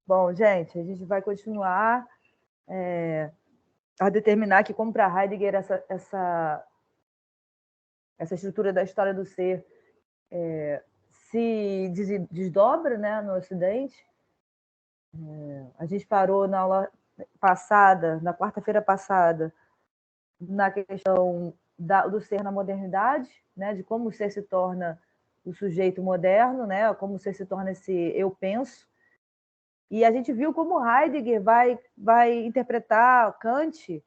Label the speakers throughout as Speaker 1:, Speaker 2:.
Speaker 1: Bom, gente, a gente vai continuar a determinar que, como para Heidegger, essa estrutura da história do ser se desdobra, né, no Ocidente. A gente parou na aula passada, na quarta-feira passada, na questão do ser na modernidade, né, de como o ser se torna o sujeito moderno, né, como o ser se torna esse eu penso. E a gente viu como Heidegger vai interpretar Kant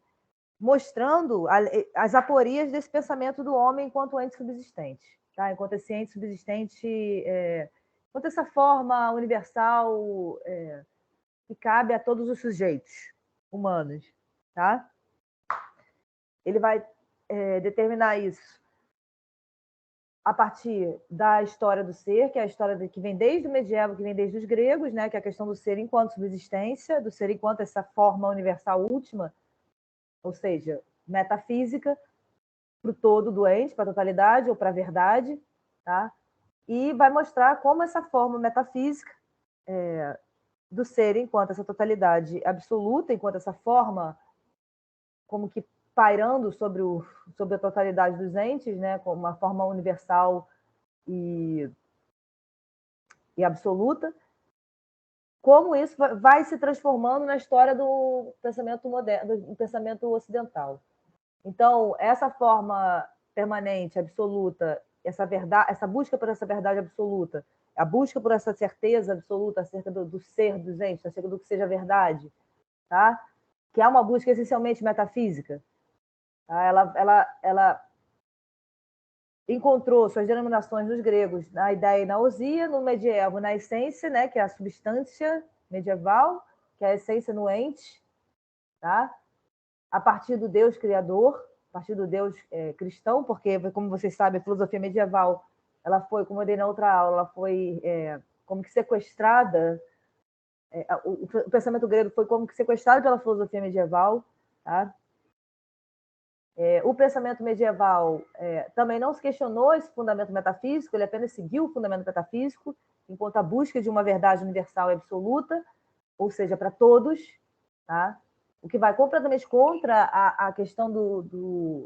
Speaker 1: mostrando as aporias desse pensamento do homem enquanto ente subsistente, tá? Enquanto esse ente subsistente, enquanto essa forma universal que cabe a todos os sujeitos humanos, tá? Ele vai determinar isso a partir da história do ser, que é a história que vem desde o medievo, que vem desde os gregos, né? Que é a questão do ser enquanto subsistência, do ser enquanto essa forma universal última, ou seja, metafísica, para o todo doente, para a totalidade ou para a verdade, tá? E vai mostrar como essa forma metafísica do ser enquanto essa totalidade absoluta, enquanto essa forma como que pairando sobre a totalidade dos entes, né, como uma forma universal e absoluta, como isso vai se transformando na história do pensamento moderno, do pensamento ocidental. Então, essa forma permanente, absoluta, essa verdade, essa busca por essa verdade absoluta, a busca por essa certeza absoluta acerca do ser dos entes, acerca do que seja verdade, tá? Que é uma busca essencialmente metafísica. Tá? Ela encontrou suas denominações nos gregos na ideia e na ousia, no medievo na essência, né, que é a substância medieval, que é a essência no ente, tá? A partir do Deus criador, a partir do Deus cristão, porque, como vocês sabem, a filosofia medieval, ela foi, como eu dei na outra aula, ela foi como que sequestrada, o pensamento grego foi como que sequestrado pela filosofia medieval, tá? O pensamento medieval também não se questionou esse fundamento metafísico, ele apenas seguiu o fundamento metafísico, enquanto a busca de uma verdade universal e absoluta, ou seja, para todos, tá? O que vai completamente contra a questão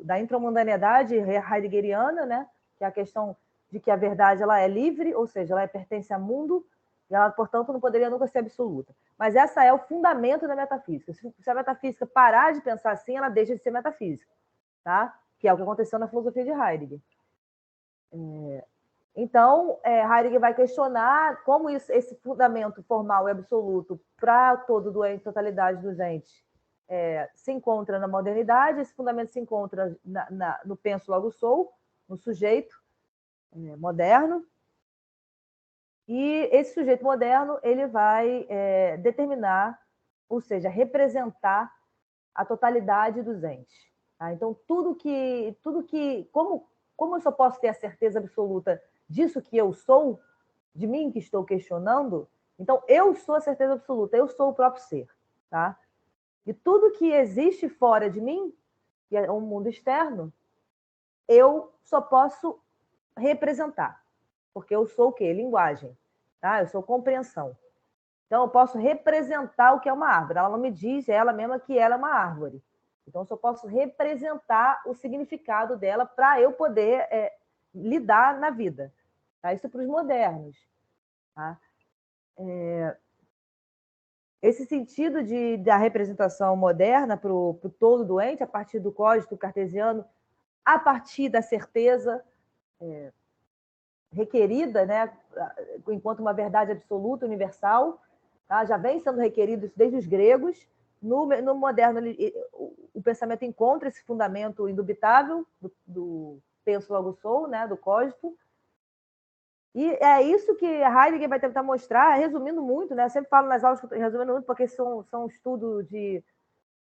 Speaker 1: da intramundanidade heideggeriana, né? Que é a questão de que a verdade ela é livre, ou seja, ela pertence ao mundo, e ela, portanto, não poderia nunca ser absoluta. Mas essa é o fundamento da metafísica. Se a metafísica parar de pensar assim, ela deixa de ser metafísica, tá? Que é o que aconteceu na filosofia de Heidegger. Então, Heidegger vai questionar como esse fundamento formal e absoluto para todo doente, totalidade dos entes, se encontra na modernidade, esse fundamento se encontra no penso logo sou, no sujeito moderno, e esse sujeito moderno ele vai determinar, ou seja, representar a totalidade dos entes. Tá? Então, tudo que como eu só posso ter a certeza absoluta disso que eu sou, de mim que estou questionando, então eu sou a certeza absoluta, eu sou o próprio ser, tá? E tudo que existe fora de mim, que é um mundo externo, eu só posso representar, porque eu sou o quê? Linguagem, tá? Eu sou compreensão. Então, eu posso representar o que é uma árvore. Ela não me diz, ela mesma, que ela é uma árvore. Então, eu só posso representar o significado dela para eu poder lidar na vida. Tá? Isso para os modernos. Tá? Esse sentido da representação moderna para o todo doente, a partir do código cartesiano, a partir da certeza requerida, né, enquanto uma verdade absoluta, universal, tá? Já vem sendo requerido isso desde os gregos. No moderno, o pensamento encontra esse fundamento indubitável do penso logo sou, né, do código. E é isso que Heidegger vai tentar mostrar, resumindo muito, né? Eu sempre falo nas aulas, resumindo muito, porque são um estudo de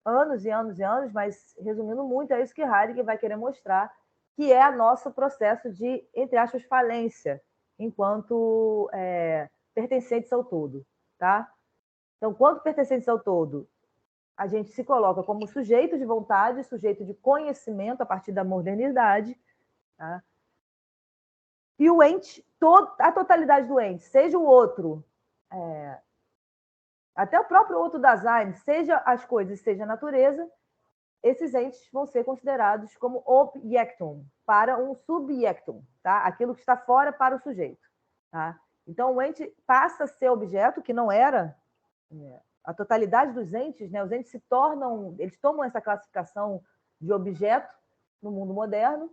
Speaker 1: anos e anos e anos, mas resumindo muito, é isso que Heidegger vai querer mostrar, que é o nosso processo de, entre aspas, falência, enquanto pertencentes ao todo, tá? Então, quanto pertencentes ao todo, a gente se coloca como sujeito de vontade, sujeito de conhecimento a partir da modernidade, tá? E o ente, a totalidade do ente, seja o outro até o próprio outro Dasein, seja as coisas, seja a natureza, esses entes vão ser considerados como objectum, para um subjectum, tá? Aquilo que está fora para o sujeito. Tá? Então, o ente passa a ser objeto, que não era a totalidade dos entes, né? Os entes se tornam, eles tomam essa classificação de objeto no mundo moderno,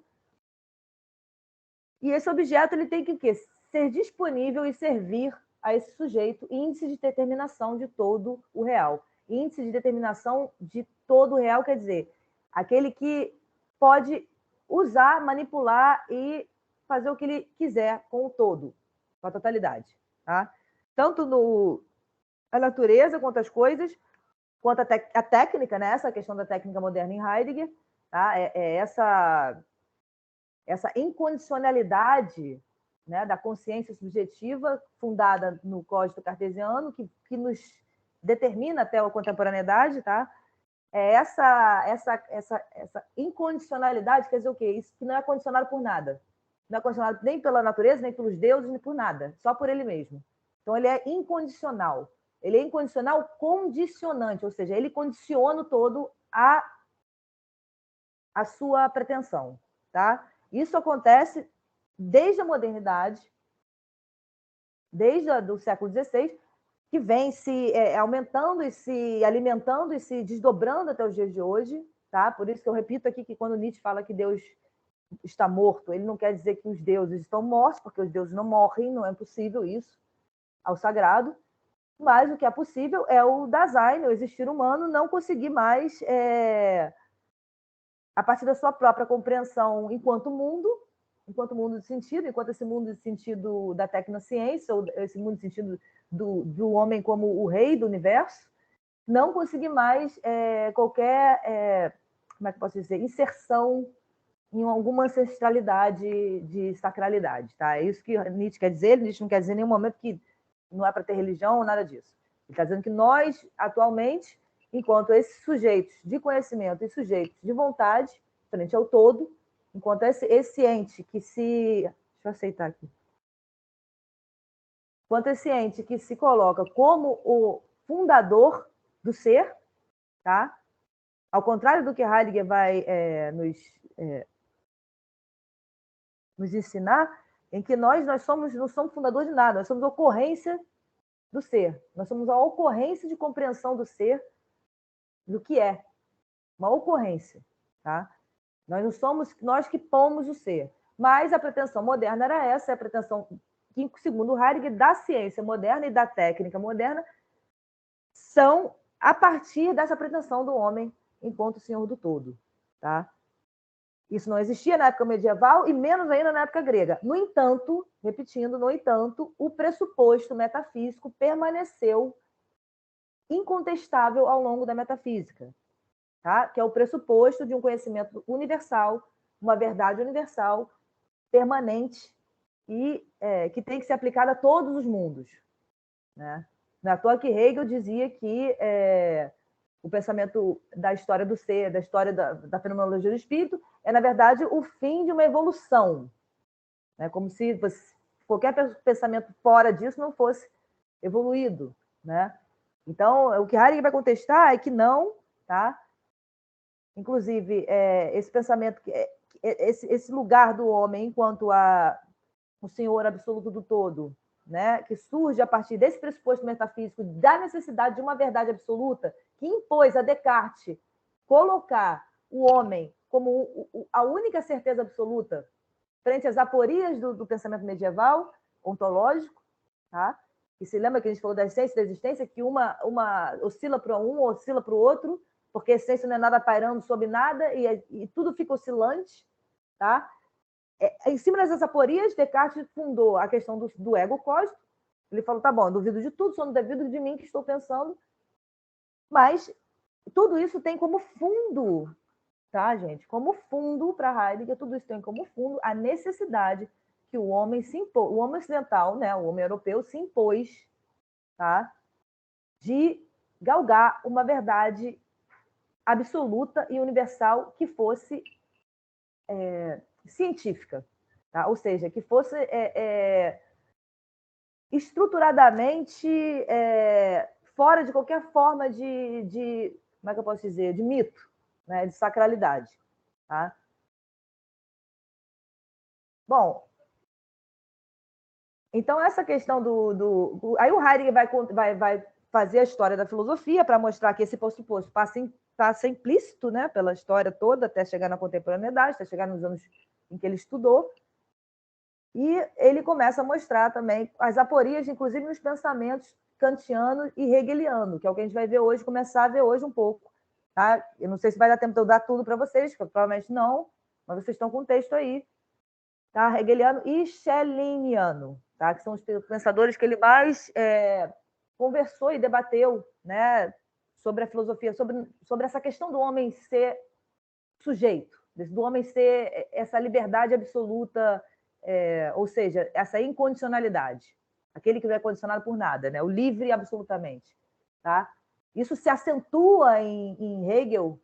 Speaker 1: e esse objeto ele tem que ser disponível e servir a esse sujeito, índice de determinação de todo o real. Índice de determinação de todo o real quer dizer aquele que pode usar, manipular e fazer o que ele quiser com o todo, com a totalidade. Tá? Tanto a natureza quanto as coisas, quanto a técnica, né? Essa questão da técnica moderna em Heidegger, tá? Essa incondicionalidade, né, da consciência subjetiva fundada no código cartesiano, que nos determina até a contemporaneidade, tá? Essa incondicionalidade quer dizer o quê? Isso que não é condicionado por nada. Não é condicionado nem pela natureza, nem pelos deuses, nem por nada. Só por ele mesmo. Então, ele é incondicional. Ele é incondicional condicionante, ou seja, ele condiciona todo a sua pretensão. Tá? Isso acontece desde a modernidade, desde o século XVI, que vem se aumentando e se alimentando e se desdobrando até os dias de hoje. Tá? Por isso que eu repito aqui que quando Nietzsche fala que Deus está morto, ele não quer dizer que os deuses estão mortos, porque os deuses não morrem, não é possível isso ao sagrado, mas o que é possível é o Dasein, o existir humano, não conseguir mais, a partir da sua própria compreensão enquanto mundo de sentido, enquanto esse mundo de sentido da tecnociência, ou esse mundo de sentido do homem como o rei do universo, não conseguir mais qualquer, como é que eu posso dizer, inserção em alguma ancestralidade de sacralidade. Tá? É isso que Nietzsche quer dizer. Nietzsche não quer dizer em nenhum momento que não é para ter religião ou nada disso. Ele está dizendo que nós, atualmente, enquanto esses sujeitos de conhecimento e sujeitos de vontade, frente ao todo, enquanto esse ente que se... Deixa eu aceitar aqui. Enquanto esse ente que se coloca como o fundador do ser, tá? Ao contrário do que Heidegger vai nos ensinar, em que nós não somos fundadores de nada, nós somos a ocorrência do ser. Nós somos a ocorrência de compreensão do ser, do que é. Uma ocorrência. Tá? Nós não somos nós que pomos o ser. Mas a pretensão moderna era essa, a pretensão que, segundo Heidegger, da ciência moderna e da técnica moderna, são a partir dessa pretensão do homem enquanto senhor do todo. Tá? Isso não existia na época medieval e menos ainda na época grega. No entanto, repetindo, o pressuposto metafísico permaneceu incontestável ao longo da metafísica, tá? Que é o pressuposto de um conhecimento universal, uma verdade universal, permanente e que tem que ser aplicada a todos os mundos. Né? Não é à toa que Hegel dizia que o pensamento da história do ser, da história da fenomenologia do espírito, é, na verdade, o fim de uma evolução. Né? Como se qualquer pensamento fora disso não fosse evoluído. Né? Então, o que Heidegger vai contestar é que não, tá? Inclusive, esse pensamento, esse lugar do homem enquanto o senhor absoluto do todo, né, que surge a partir desse pressuposto metafísico da necessidade de uma verdade absoluta, que impôs a Descartes colocar o homem como a única certeza absoluta frente às aporias do pensamento medieval, ontológico, tá? E se lembra que a gente falou da essência e da existência, que uma oscila para um, oscila para o outro, porque a essência não é nada pairando sobre nada e tudo fica oscilante, tá? Em cima dessas aporias, Descartes fundou a questão do ego cósmico. Ele falou, tá bom, eu duvido de tudo, só não duvido de mim que estou pensando. Mas tudo isso tem como fundo, tá, gente? Como fundo para Heidegger, tudo isso tem como fundo a necessidade que o homem o homem ocidental, né, o homem europeu se impôs, tá, de galgar uma verdade absoluta e universal que fosse científica, tá? Ou seja, que fosse estruturadamente fora de qualquer forma como é que eu posso dizer, de mito, né, de sacralidade. Tá? Bom, então essa questão aí o Heidegger vai fazer a história da filosofia para mostrar que esse pressuposto passa implícito, né, pela história toda, até chegar na contemporaneidade, até chegar nos anos em que ele estudou. E ele começa a mostrar também as aporias, inclusive nos pensamentos kantiano e hegeliano, que é o que a gente vai ver hoje, começar a ver hoje um pouco. Tá? Eu não sei se vai dar tempo de eu dar tudo para vocês, provavelmente não, mas vocês estão com o texto aí. Tá? Hegeliano e schellingiano, tá? Que são os pensadores que ele mais conversou e debateu, né, sobre a filosofia, sobre essa questão do homem ser sujeito, do homem ser essa liberdade absoluta, ou seja, essa incondicionalidade, aquele que não é condicionado por nada, né? O livre absolutamente. Tá? Isso se acentua em Hegel,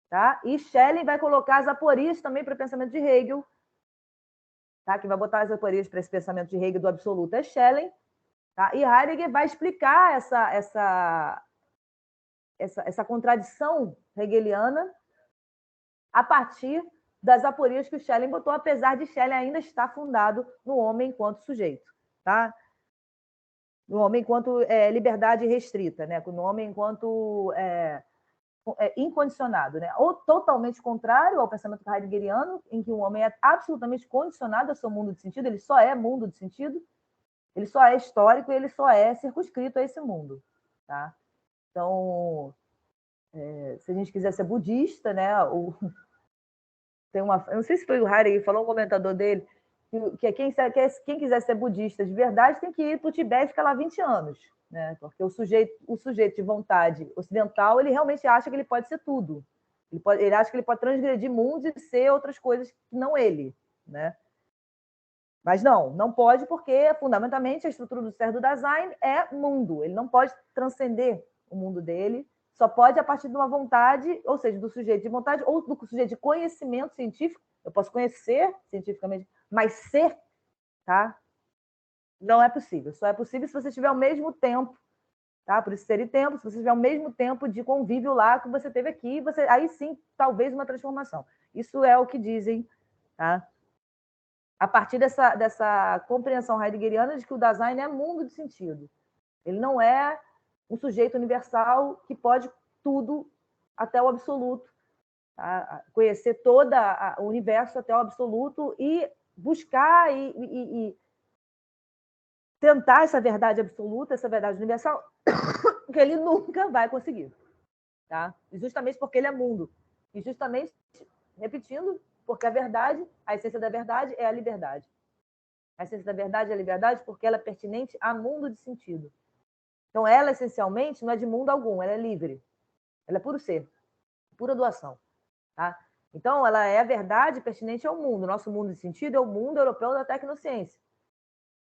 Speaker 1: tá? E Schelling vai colocar as aporias também para o pensamento de Hegel, tá? Que vai botar as aporias para esse pensamento de Hegel do absoluto é Schelling, tá? E Heidegger vai explicar essa contradição hegeliana a partir das aporias que o Schelling botou, apesar de Schelling ainda estar fundado no homem enquanto sujeito, tá? No homem enquanto liberdade restrita, né? No homem enquanto incondicionado, né? Ou totalmente contrário ao pensamento heideggeriano, em que o homem é absolutamente condicionado ao seu mundo de sentido, ele só é mundo de sentido, ele só é histórico e ele só é circunscrito a esse mundo, tá? Então, se a gente quiser ser budista, né? Tem uma, eu não sei se foi o Heidegger, falou um comentador dele, que quem quiser ser budista de verdade tem que ir para o Tibete e ficar lá 20 anos, né? Porque o sujeito de vontade ocidental, ele realmente acha que ele pode ser tudo. Ele acha que ele pode transgredir mundos e ser outras coisas que não ele, né? Mas não pode, porque fundamentalmente a estrutura do ser do Dasein é mundo. Ele não pode transcender o mundo dele, só pode a partir de uma vontade, ou seja, do sujeito de vontade ou do sujeito de conhecimento científico. Eu posso conhecer cientificamente, mas ser, tá? Não é possível. Só é possível se você tiver o mesmo tempo, tá? Por isso ser e tempo, se você tiver o mesmo tempo de convívio lá que você teve aqui, aí sim, talvez uma transformação. Isso é o que dizem, tá? A partir dessa compreensão heideggeriana de que o Dasein é mundo de sentido. Ele não é um sujeito universal que pode tudo até o absoluto, tá? Conhecer todo o universo até o absoluto e buscar e tentar essa verdade absoluta, essa verdade universal, que ele nunca vai conseguir. Tá? E justamente porque ele é mundo. E justamente, repetindo, porque a verdade, a essência da verdade é a liberdade. A essência da verdade é a liberdade porque ela é pertinente a mundo de sentido. Então, ela, essencialmente, não é de mundo algum, ela é livre. Ela é puro ser, pura doação. Tá? Então, ela é a verdade pertinente ao mundo. Nosso mundo de sentido é o mundo europeu da tecnociência.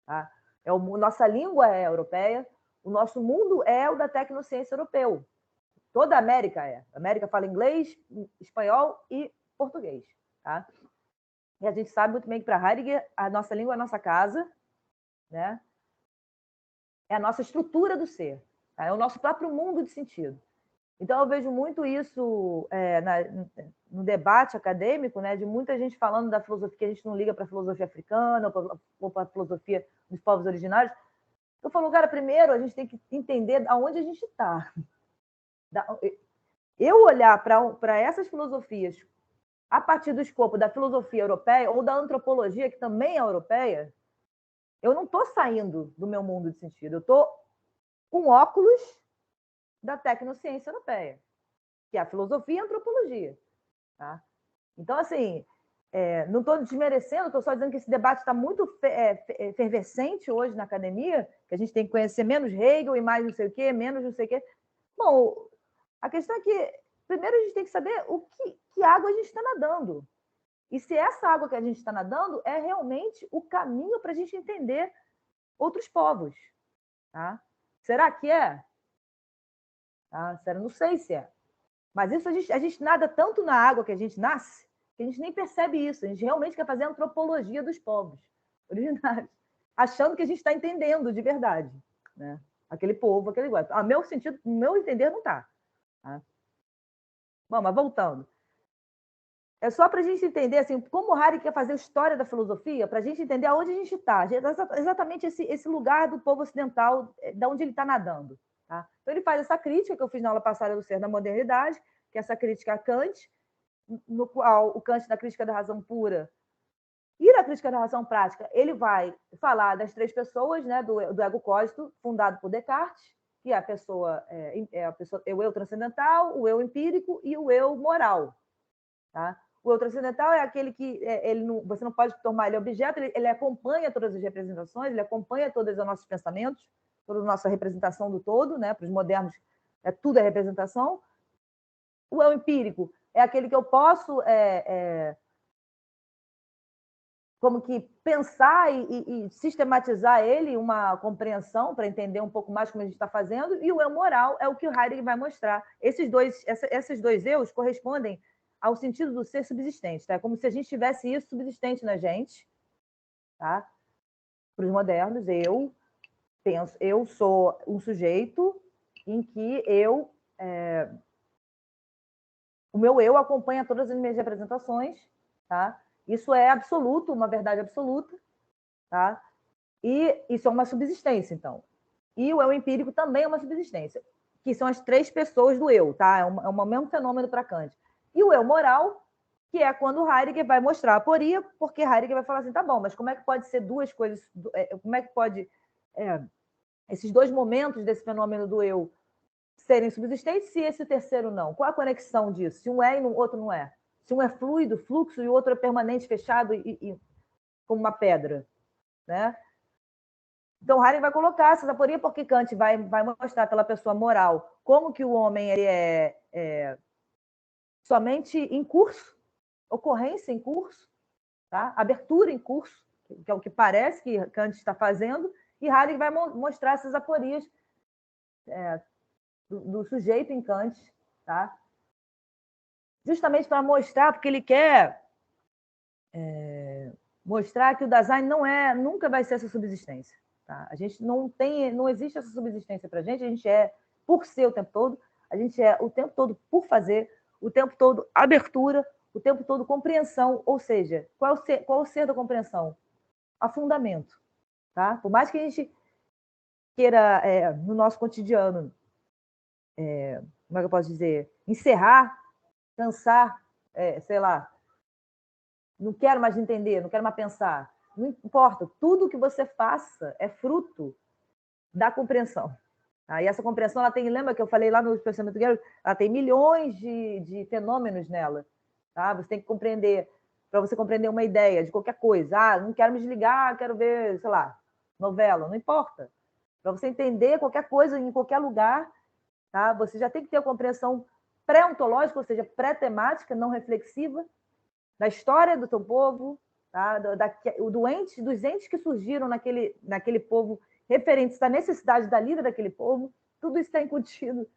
Speaker 1: Tá? Nossa língua é europeia, o nosso mundo é o da tecnociência europeu. Toda a América é. A América fala inglês, espanhol e português. Tá? E a gente sabe muito bem que para Heidegger a nossa língua é a nossa casa, né? É a nossa estrutura do ser, tá? É o nosso próprio mundo de sentido. Então eu vejo muito isso no debate acadêmico, né? De muita gente falando da filosofia, que a gente não liga para a filosofia africana ou para a filosofia dos povos originários. Eu falo, cara, primeiro a gente tem que entender aonde a gente está. Eu olhar para essas filosofias a partir do escopo da filosofia europeia ou da antropologia, que também é europeia, eu não estou saindo do meu mundo de sentido. Eu estou com óculos da tecnociência europeia, que é a filosofia e a antropologia. Tá? Então, assim, não estou desmerecendo, estou só dizendo que esse debate está muito efervescente hoje na academia, que a gente tem que conhecer menos Hegel e mais não sei o quê, menos não sei o quê. Bom, a questão é que, primeiro, a gente tem que saber que água a gente está nadando. E se essa água que a gente está nadando é realmente o caminho para a gente entender outros povos. Tá? Será que é? Tá? Não sei se é. Mas isso a gente nada tanto na água que a gente nasce, que a gente nem percebe isso. A gente realmente quer fazer a antropologia dos povos originários, achando que a gente está entendendo de verdade. Né? aquele povo, aquele grupo. A meu sentido, no meu entender, não está. Tá? Bom, mas voltando. É só para a gente entender assim, como o Harari quer fazer a história da filosofia, para a gente entender aonde a gente está. Exatamente esse lugar do povo ocidental, de onde ele está nadando. Tá? Então, ele faz essa crítica que eu fiz na aula passada do Ser da Modernidade, que é essa crítica a Kant, no qual o Kant, na crítica da razão pura, e na crítica da razão prática, ele vai falar das três pessoas, né, do ego cósito, fundado por Descartes, que é a pessoa, o eu transcendental, o eu empírico e o eu moral. Tá? O eu transcendental é aquele que você não pode tomar ele objeto, ele acompanha todas as representações, ele acompanha todos os nossos pensamentos, toda a nossa representação do todo, né? Para os modernos, tudo é representação. O eu empírico é aquele que eu posso como que pensar e sistematizar ele, uma compreensão para entender um pouco mais como a gente está fazendo, e o eu moral é o que o Heidegger vai mostrar. Esses dois eus correspondem ao sentido do ser subsistente, tá? É como se a gente tivesse isso subsistente na gente, tá? Para os modernos, eu penso, eu sou um sujeito em que o meu eu acompanha todas as minhas representações, tá? Isso é absoluto, uma verdade absoluta, tá? E isso é uma subsistência, então. E o eu empírico também é uma subsistência, que são as três pessoas do eu, tá? É um mesmo fenômeno para Kant. E o eu moral, que é quando Heidegger vai mostrar a aporia, porque Heidegger vai falar assim, tá bom, mas como é que pode ser duas coisas, como é que pode esses dois momentos desse fenômeno do eu serem subsistentes se esse terceiro não? Qual a conexão disso? Se um é e o outro não é? Se um é fluido, fluxo, e o outro é permanente, fechado e como uma pedra, né? Então, Heidegger vai colocar essa aporia porque Kant vai mostrar pela pessoa moral como que o homem ele é somente em curso, ocorrência em curso, tá? Abertura em curso, que é o que parece que Kant está fazendo, e Heidegger vai mostrar essas aporias do sujeito em Kant, tá? Justamente para mostrar, porque ele quer mostrar que o Dasein nunca vai ser essa subsistência. Tá? A gente não existe essa subsistência para a gente é por ser o tempo todo, a gente é o tempo todo por fazer, o tempo todo abertura, o tempo todo compreensão, ou seja, qual é o ser da compreensão? Afundamento. Tá? Por mais que a gente queira, no nosso cotidiano, como é que eu posso dizer, encerrar, cansar, sei lá, não quero mais entender, não quero mais pensar. Não importa, tudo que você faça é fruto da compreensão. Tá? E essa compreensão, ela tem, lembra que eu falei lá no pensamento grego, ela tem milhões de fenômenos nela. Tá? Você tem que compreender, para você compreender uma ideia de qualquer coisa. Ah, não quero me desligar, quero ver, sei lá, novela, não importa. Para você entender qualquer coisa em qualquer lugar, tá? Você já tem que ter a compreensão pré-ontológica, ou seja, pré-temática, não reflexiva, da história do teu povo, tá? Dos entes que surgiram naquele povo, referentes à necessidade da lida daquele povo, tudo isso está incutido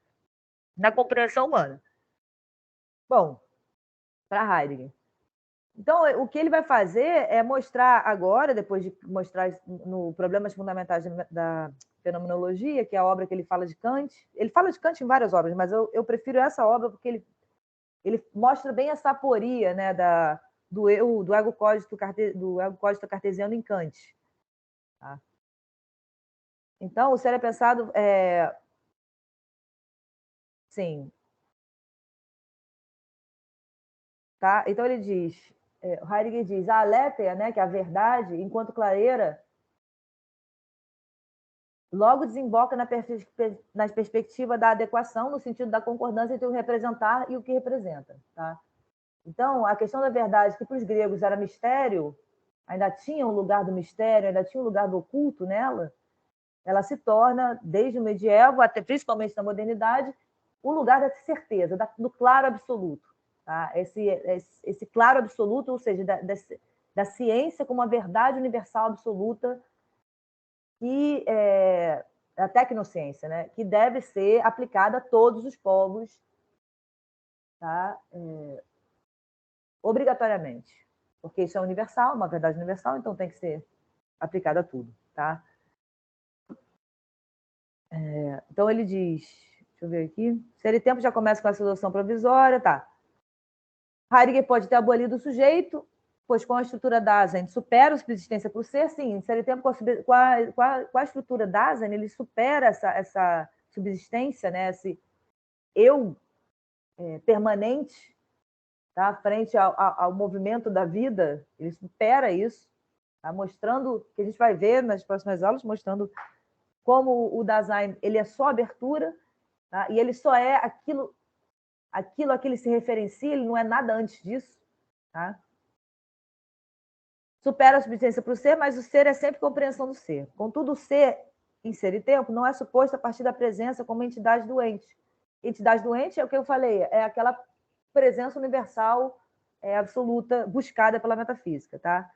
Speaker 1: na compreensão humana. Bom, para Heidegger. Então, o que ele vai fazer é mostrar agora, depois de mostrar no Problemas Fundamentais da Fenomenologia, que é a obra que ele fala de Kant. Ele fala de Kant em várias obras, mas eu prefiro essa obra porque ele mostra bem essa aporia, né, do ego cógito cartesiano em Kant. Tá? Então, o ser é pensado... sim. Tá? Então, ele diz... Heidegger diz, a aletheia, né, que é a verdade, enquanto clareira, logo desemboca na perspectiva da adequação, no sentido da concordância entre o representar e o que representa. Tá? Então, a questão da verdade, que para os gregos era mistério, ainda tinha um lugar do mistério, ainda tinha um lugar do oculto nela, ela se torna, desde o medievo, até principalmente na modernidade, o lugar da certeza, do claro absoluto. Tá? Esse claro absoluto, ou seja, da ciência como uma verdade universal absoluta, que a tecnociência, né? Que deve ser aplicada a todos os povos, tá? Obrigatoriamente, porque isso é universal, uma verdade universal, então tem que ser aplicada a tudo. Tá? Então, ele diz, deixa eu ver aqui, ser e tempo já começa com a solução provisória, tá. Heidegger pode ter abolido o sujeito, pois com a estrutura Dasein supera a subsistência por ser, sim, ser e tempo com a estrutura Dasein, ele supera essa subsistência, né, esse eu permanente, tá, frente ao movimento da vida, ele supera isso, tá, mostrando, que a gente vai ver nas próximas aulas, mostrando como o Dasein ele é só abertura, tá, e ele só é aquilo a que ele se referencia, ele não é nada antes disso, tá? Supera a subsistência para o ser, mas o ser é sempre compreensão do ser. Contudo, o ser, em ser e tempo, não é suposto a partir da presença como entidade doente. Entidade doente é o que eu falei, é aquela presença universal absoluta buscada pela metafísica, tá?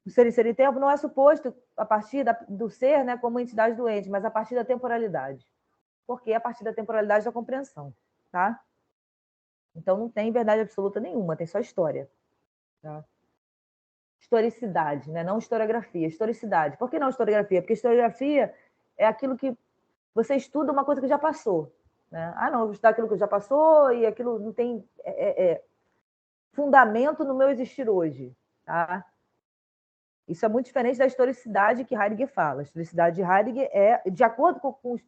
Speaker 1: O ser em ser e tempo não é suposto a partir do ser, né, como entidade doente, mas a partir da temporalidade. Porque é a partir da temporalidade da compreensão, tá? Então não tem verdade absoluta nenhuma, tem só história, tá? Historicidade, né? Não historiografia, historicidade. Por que não historiografia? Porque historiografia é aquilo que você estuda uma coisa que já passou, né? Ah, não, eu vou estudar aquilo que já passou e aquilo não tem fundamento no meu existir hoje, tá? Isso é muito diferente da historicidade que Heidegger fala. A historicidade de Heidegger é de acordo com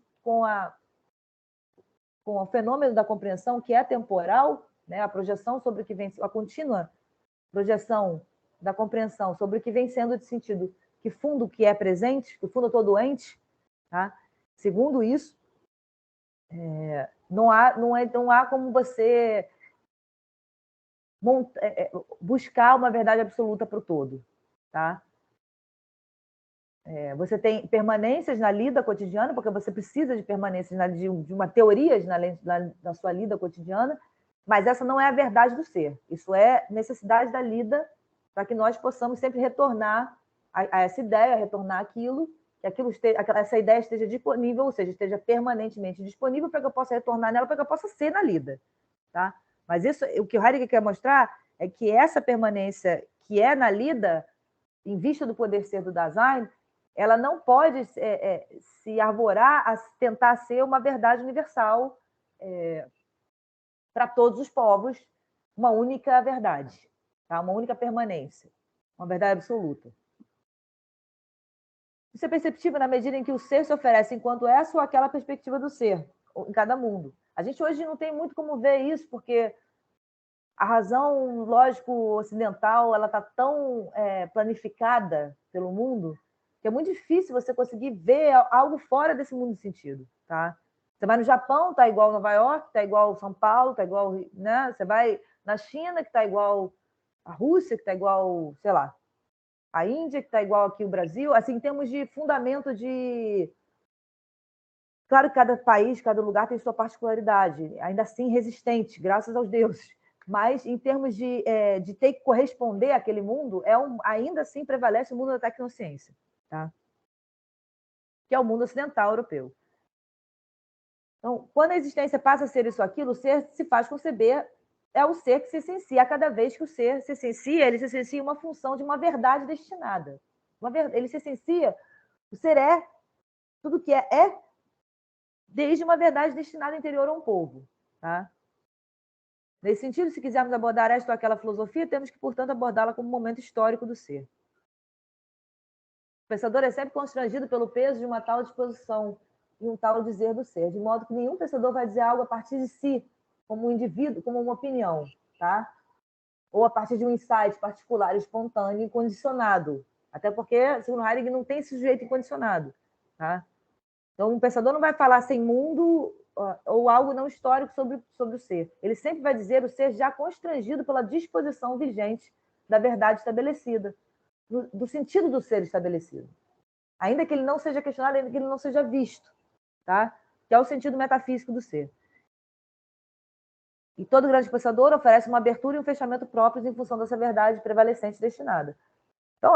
Speaker 1: o fenômeno da compreensão, que é temporal, né? A projeção sobre o que vem, a contínua projeção da compreensão sobre o que vem sendo de sentido que funda o que é presente, que funda todo ente, tá? Segundo isso, não há como você buscar uma verdade absoluta para o todo, tá? Você tem permanências na lida cotidiana, porque você precisa de permanências de uma teoria na sua lida cotidiana, mas essa não é a verdade do ser. Isso é necessidade da lida para que nós possamos sempre retornar a essa ideia, retornar aquilo, essa ideia esteja disponível, ou seja, esteja permanentemente disponível para que eu possa retornar nela, para que eu possa ser na lida, tá? Mas isso, o que o Heidegger quer mostrar é que essa permanência que é na lida, em vista do poder ser do Dasein, ela não pode se arvorar a tentar ser uma verdade universal para todos os povos, uma única verdade, tá? Uma única permanência, uma verdade absoluta. Isso é perceptível na medida em que o ser se oferece enquanto essa ou aquela perspectiva do ser, em cada mundo. A gente hoje não tem muito como ver isso, porque a razão, lógico, ocidental, ela está tão planificada pelo mundo que é muito difícil você conseguir ver algo fora desse mundo de sentido, tá? Você vai no Japão, tá igual Nova York, tá igual São Paulo, tá igual, né? Você vai na China, que tá igual a Rússia, que tá igual, sei lá, a Índia, que tá igual aqui o Brasil, assim, em termos de fundamento de... Claro que cada país, cada lugar tem sua particularidade, ainda assim resistente, graças aos deuses. Mas, em termos de ter que corresponder àquele mundo, ainda assim prevalece o mundo da tecnociência, tá? Que é o mundo ocidental europeu. Então, quando a existência passa a ser isso aquilo, o ser se faz conceber, é o ser que se essencia. A cada vez que o ser se essencia, ele se essencia uma função de uma verdade destinada. Ele se essencia, o ser é, tudo que é desde uma verdade destinada interior a um povo, tá? Nesse sentido, se quisermos abordar esta ou aquela filosofia, temos que, portanto, abordá-la como um momento histórico do ser. O pensador é sempre constrangido pelo peso de uma tal disposição e um tal dizer do ser, de modo que nenhum pensador vai dizer algo a partir de si, como um indivíduo, como uma opinião, tá? Ou a partir de um insight particular, espontâneo e condicionado. Até porque, segundo Heidegger, não tem esse sujeito incondicionado, tá? Então, um pensador não vai falar sem mundo ou algo não histórico sobre o ser. Ele sempre vai dizer o ser já constrangido pela disposição vigente da verdade estabelecida, do sentido do ser estabelecido. Ainda que ele não seja questionado, ainda que ele não seja visto, tá? Que é o sentido metafísico do ser. E todo grande pensador oferece uma abertura e um fechamento próprios em função dessa verdade prevalecente destinada. Então,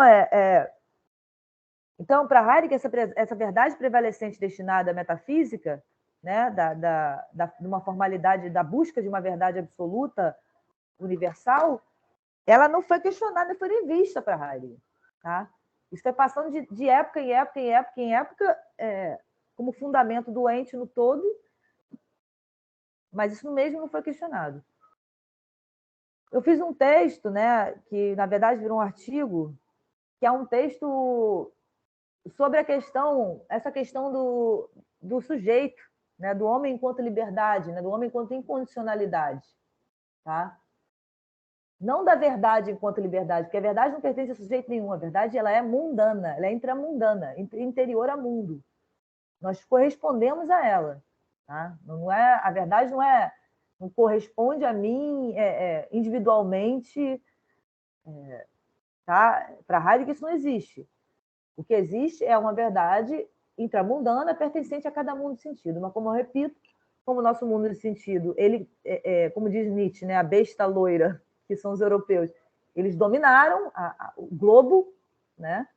Speaker 1: Então, para Heidegger, essa verdade prevalecente destinada à metafísica, né, de uma formalidade da busca de uma verdade absoluta, universal, ela não foi questionada, não foi nem vista para Heidegger. Tá? Isso foi passando de época em época, em época, em época, como fundamento do ente no todo, mas isso mesmo não foi questionado. Eu fiz um texto, né, que na verdade virou um artigo, que é um texto sobre essa questão do sujeito, né, do homem enquanto liberdade, né, do homem enquanto incondicionalidade, tá? Não da verdade enquanto liberdade, porque a verdade não pertence a sujeito nenhum, a verdade ela é mundana, ela é intramundana, interior a mundo. Nós correspondemos a ela, tá? Não é, a verdade não corresponde a mim individualmente, tá? Para Heidegger isso não existe. O que existe é uma verdade intramundana pertencente a cada mundo de sentido. Mas, como eu repito, como o nosso mundo de sentido, ele, como diz Nietzsche, né, a besta loira, que são os europeus, eles dominaram o globo, né?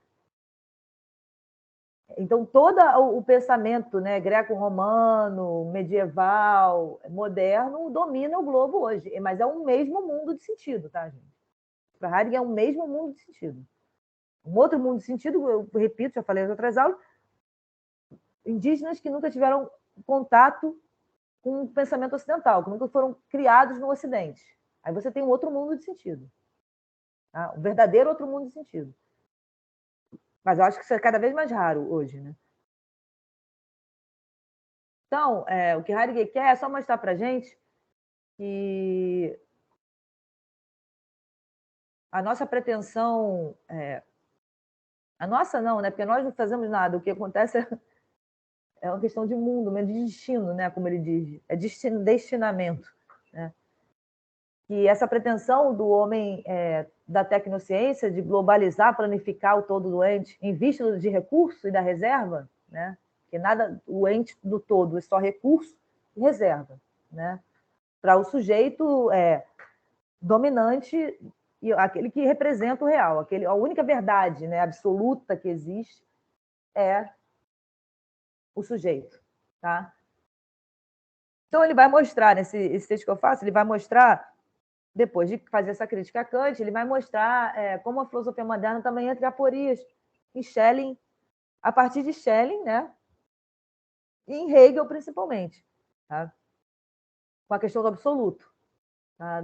Speaker 1: Então, todo o pensamento, né, greco-romano, medieval, moderno, domina o globo hoje. Mas é o mesmo mundo de sentido, tá, gente? Para Heidegger é o mesmo mundo de sentido. Um outro mundo de sentido, eu repito, já falei nas outras aulas, indígenas que nunca tiveram contato com o pensamento ocidental, que nunca foram criados no Ocidente. Aí você tem um outro mundo de sentido. Tá? Um verdadeiro outro mundo de sentido. Mas eu acho que isso é cada vez mais raro hoje, né? Então, o que Heidegger quer é só mostrar para a gente que a nossa pretensão... a nossa não, né? Porque nós não fazemos nada. O que acontece é uma questão de mundo, de destino, né? Como ele diz. É destinamento, né? Que essa pretensão do homem da tecnociência de globalizar, planificar o todo do ente em vista de recurso e da reserva, né? Que nada, o ente do todo é só recurso e reserva, né? Para o sujeito dominante e aquele que representa o real, a única verdade, né, absoluta que existe é o sujeito, tá? Então ele vai mostrar esse texto que eu faço, ele vai mostrar, depois de fazer essa crítica a Kant, ele vai mostrar como a filosofia moderna também entra em aporias em Schelling, a partir de Schelling, né? E em Hegel, principalmente, tá? Com a questão do absoluto, tá?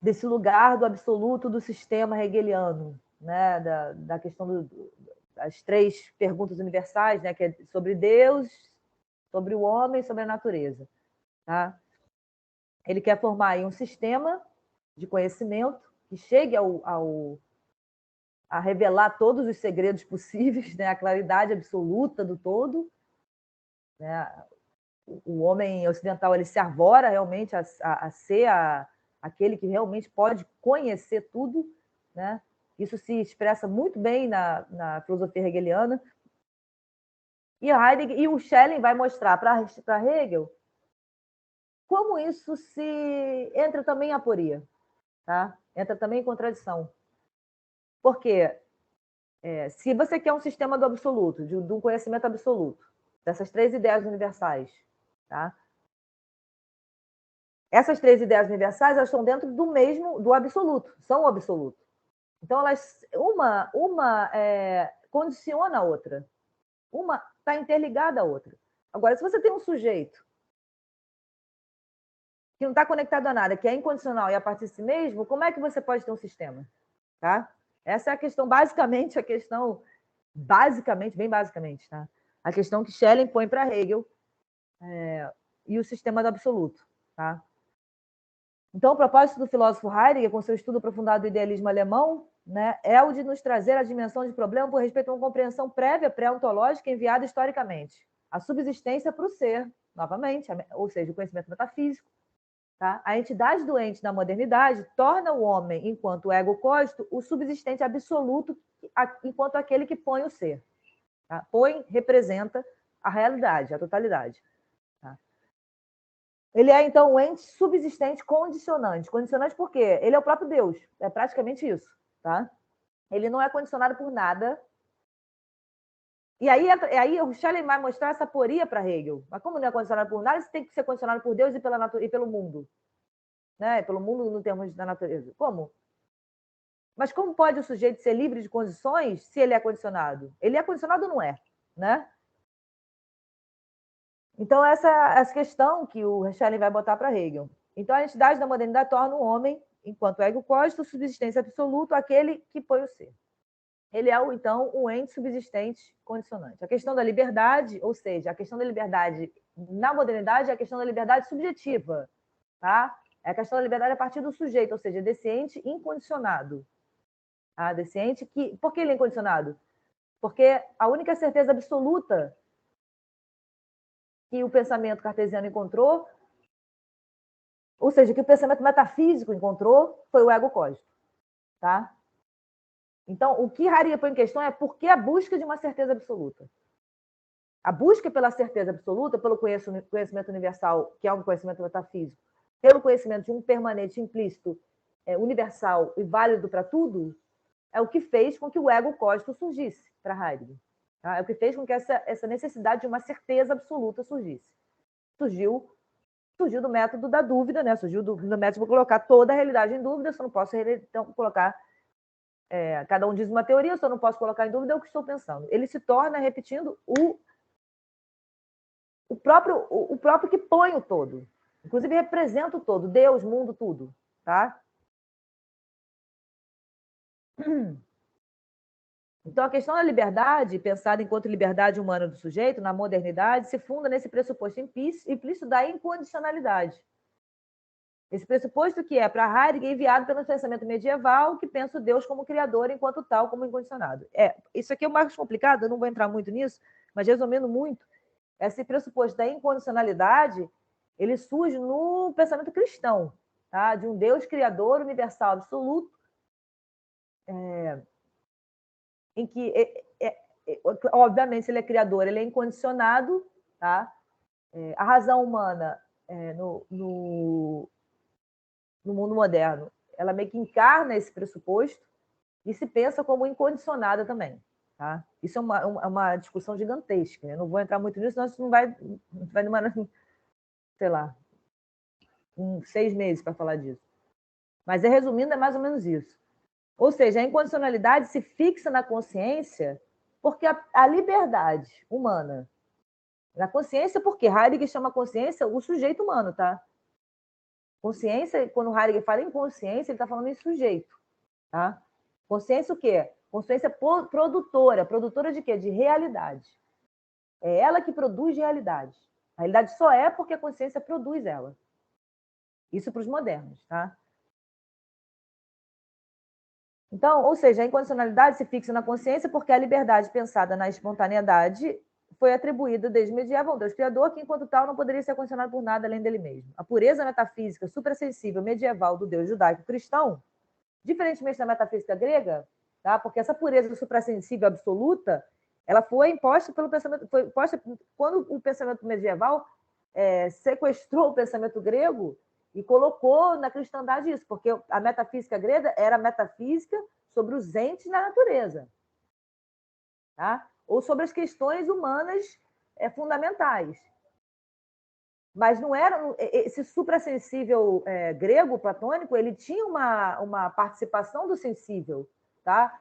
Speaker 1: Desse lugar do absoluto do sistema hegeliano, né? Da questão das três perguntas universais, né? Que é sobre Deus, sobre o homem e sobre a natureza, tá? Ele quer formar aí um sistema de conhecimento que chegue a revelar todos os segredos possíveis, né? A claridade absoluta do todo, né? O homem ocidental ele se arvora realmente a ser aquele que realmente pode conhecer tudo, né? Isso se expressa muito bem na filosofia hegeliana. E Heidegger e o Schelling vai mostrar para Hegel como isso se entra também em aporia, tá? Entra também em contradição. Porque se você quer um sistema do absoluto, de um conhecimento absoluto, dessas três ideias universais, tá? Essas três ideias universais elas estão dentro do absoluto, são o absoluto. Então, uma condiciona a outra. Uma está interligada à outra. Agora, se você tem um sujeito que não está conectado a nada, que é incondicional e a partir de si mesmo, como é que você pode ter um sistema? Tá? Essa é a questão, basicamente, bem basicamente, tá? A questão que Schelling põe para Hegel e o sistema do absoluto. Tá? Então, o propósito do filósofo Heidegger, com seu estudo aprofundado do idealismo alemão, né, é o de nos trazer a dimensão de problema por respeito a uma compreensão prévia, pré-ontológica, enviada historicamente. A subsistência para o ser, novamente, ou seja, o conhecimento metafísico. Tá? A entidade doente da modernidade torna o homem, enquanto ego cósito, o subsistente absoluto, enquanto aquele que põe o ser. Tá? Representa a realidade, a totalidade. Tá? Ele é, então, um ente subsistente condicionante. Condicionante por quê? Ele é o próprio Deus. É praticamente isso. Tá? Ele não é condicionado por nada. E aí o Schelling vai mostrar essa aporia para Hegel. Mas como não é condicionado por nada, você tem que ser condicionado por Deus e pelo mundo. Né? Pelo mundo no termos da natureza. Como? Mas como pode o sujeito ser livre de condições se ele é condicionado? Ele é condicionado ou não é? Né? Então, essa questão que o Schelling vai botar para Hegel. Então, a entidade da modernidade torna o homem, enquanto ego cósmico, subsistência absoluta, aquele que põe o ser. Ele é, então, um ente subsistente condicionante. A questão da liberdade, ou seja, a questão da liberdade na modernidade é a questão da liberdade subjetiva. Tá? É a questão da liberdade a partir do sujeito, ou seja, desse ente incondicionado. Tá? Desse ente que... Por que ele é incondicionado? Porque a única certeza absoluta que o pensamento cartesiano encontrou, ou seja, que o pensamento metafísico encontrou, foi o ego cósmico. Tá? Então, o que Heidegger põe em questão é por que a busca de uma certeza absoluta. A busca pela certeza absoluta, pelo conhecimento universal, que é um conhecimento metafísico, pelo conhecimento de um permanente implícito, universal e válido para tudo, é o que fez com que o ego cósmico surgisse para Heidegger. Tá? É o que fez com que essa necessidade de uma certeza absoluta surgisse. Surgiu do método da dúvida, né? Surgiu do método de colocar toda a realidade em dúvida, eu só não posso então, colocar... cada um diz uma teoria, eu só não posso colocar em dúvida o que estou pensando. Ele se torna, repetindo, o próprio que põe o todo. Inclusive, representa o todo, Deus, mundo, tudo. Tá? Então, a questão da liberdade, pensada enquanto liberdade humana do sujeito, na modernidade, se funda nesse pressuposto implícito da incondicionalidade. Esse pressuposto que é, para Heidegger, enviado pelo pensamento medieval, que pensa o Deus como criador, enquanto tal, como incondicionado. Isso aqui é o mais complicado, eu não vou entrar muito nisso, mas resumindo muito, esse pressuposto da incondicionalidade, ele surge no pensamento cristão, tá? De um Deus criador, universal, absoluto, em que, obviamente, se ele é criador, ele é incondicionado, tá? A razão humana no mundo moderno, ela meio que encarna esse pressuposto e se pensa como incondicionada também. Tá? Isso é uma discussão gigantesca. Eu não vou entrar muito nisso, senão isso não vai demorar, sei lá, 6 meses para falar disso. Mas, resumindo, é mais ou menos isso. Ou seja, a incondicionalidade se fixa na consciência porque a liberdade humana, na consciência, porque Heidegger chama a consciência o sujeito humano, tá? Consciência, quando Heidegger fala em consciência, ele está falando em sujeito, tá? Consciência o quê? Consciência produtora de quê? De realidade. É ela que produz realidade. A realidade só é porque a consciência produz ela. Isso para os modernos, tá? Então, ou seja, a incondicionalidade se fixa na consciência porque a liberdade pensada na espontaneidade foi atribuída desde medieval ao Deus Criador, que, enquanto tal, não poderia ser condicionado por nada além dele mesmo. A pureza metafísica suprassensível medieval do Deus judaico-cristão, diferentemente da metafísica grega, tá? Porque essa pureza suprassensível absoluta, ela foi imposta pelo pensamento, foi imposta quando o pensamento medieval sequestrou o pensamento grego e colocou na cristandade isso, porque a metafísica grega era a metafísica sobre os entes na natureza, tá? Ou sobre as questões humanas fundamentais. Mas não era esse suprassensível grego platônico, ele tinha uma participação do sensível, tá?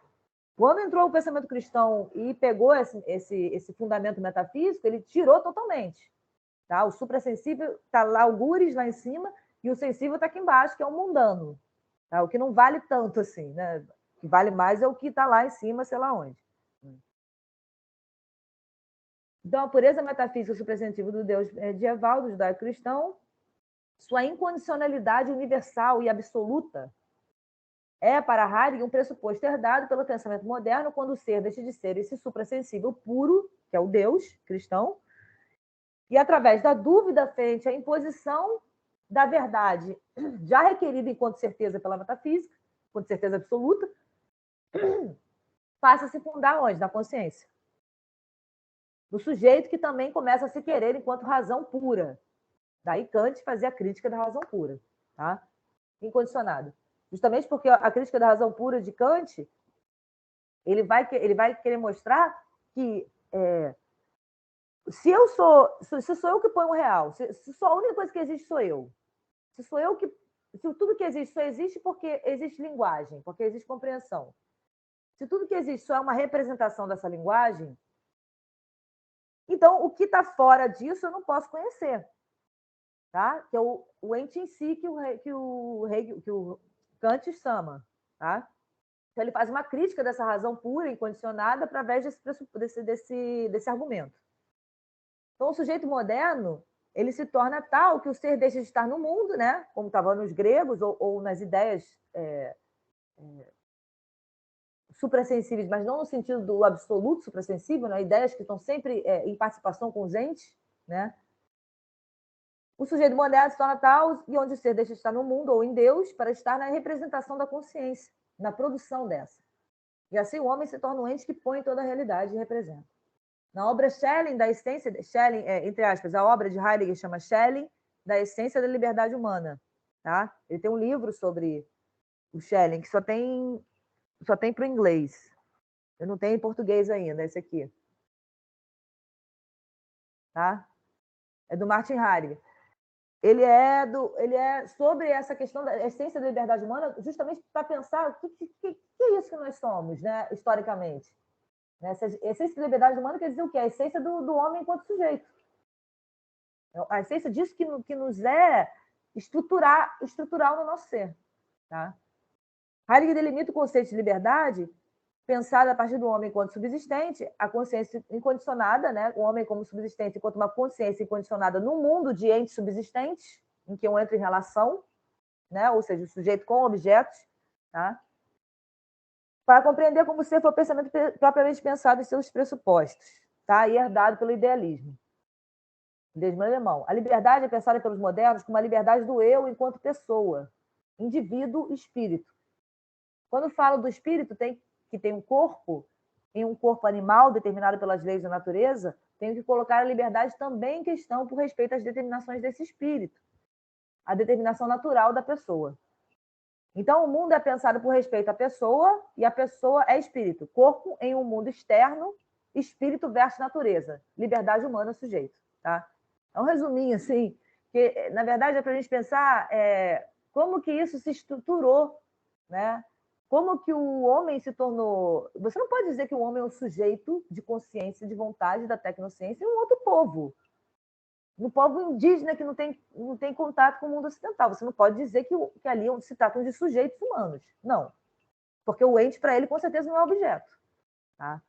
Speaker 1: Quando entrou o pensamento cristão e pegou esse fundamento metafísico, ele tirou totalmente. Tá? O suprassensível está lá, algures lá em cima, e o sensível está aqui embaixo, que é o mundano. Tá? O que não vale tanto assim. Né? O que vale mais é o que está lá em cima, sei lá onde. Então, a pureza metafísica suprassensível do Deus medieval, do judaico-cristão, sua incondicionalidade universal e absoluta, é para Heidegger um pressuposto herdado pelo pensamento moderno quando o ser deixa de ser esse suprassensível puro, que é o Deus cristão, e através da dúvida frente à imposição da verdade já requerida enquanto certeza pela metafísica, enquanto certeza absoluta, passa a se fundar onde? Na consciência. Do sujeito que também começa a se querer enquanto razão pura. Daí Kant fazia a crítica da razão pura, tá? Incondicionada. Justamente porque a crítica da razão pura de Kant, ele vai querer mostrar que se sou eu que ponho o real, se só a única coisa que existe sou eu, se sou eu que se tudo que existe só existe porque existe linguagem, porque existe compreensão. Se tudo que existe só é uma representação dessa linguagem, então o que está fora disso eu não posso conhecer, tá? Que é o ente em si que o Kant chama, tá? Então ele faz uma crítica dessa razão pura, incondicionada, através desse argumento. Então o sujeito moderno ele se torna tal que o ser deixa de estar no mundo, né? Como estava nos gregos ou nas ideias suprassensíveis, mas não no sentido do absoluto suprassensível, né? Ideias que estão sempre em participação com os entes, né? O sujeito moderno se torna tal e onde o ser deixa de estar no mundo ou em Deus para estar na representação da consciência, na produção dessa. E assim o homem se torna um ente que põe toda a realidade e representa. Na obra Schelling, da essência, Schelling, entre aspas, a obra de Heidegger chama Schelling, da essência da liberdade humana. Tá? Ele tem um livro sobre o Schelling, que só tem para o inglês. Eu não tenho em português ainda, esse aqui. Tá? É do Martin Heidegger. Ele é sobre essa questão da essência da liberdade humana, justamente para pensar o que é isso que nós somos, né, historicamente. Essa essência da liberdade humana quer dizer o quê? A essência do homem enquanto sujeito. A essência disso que nos é estrutural no nosso ser. Tá? Heidegger delimita o conceito de liberdade pensado a partir do homem enquanto subsistente, a consciência incondicionada, né? O homem como subsistente enquanto uma consciência incondicionada no mundo de entes subsistentes, em que eu entro em relação, né? Ou seja, o sujeito com objetos, tá? Para compreender como ser foi o pensamento propriamente pensado em seus pressupostos, tá? E herdado pelo idealismo alemão. A liberdade é pensada pelos modernos como a liberdade do eu enquanto pessoa, indivíduo, espírito. Quando falo do espírito, que tem um corpo, em um corpo animal determinado pelas leis da natureza, tenho que colocar a liberdade também em questão por respeito às determinações desse espírito, a determinação natural da pessoa. Então, o mundo é pensado por respeito à pessoa e a pessoa é espírito. Corpo em um mundo externo, espírito versus natureza. Liberdade humana, sujeito. Tá? É um resuminho, assim, que, na verdade, é para a gente pensar como que isso se estruturou, né? Como que o homem se tornou... Você não pode dizer que o homem é um sujeito de consciência, de vontade da tecnociência e um outro povo. No povo indígena que não tem contato com o mundo ocidental. Você não pode dizer que ali se tratam de sujeitos humanos. Não. Porque o ente, para ele, com certeza, não é objeto. Tá?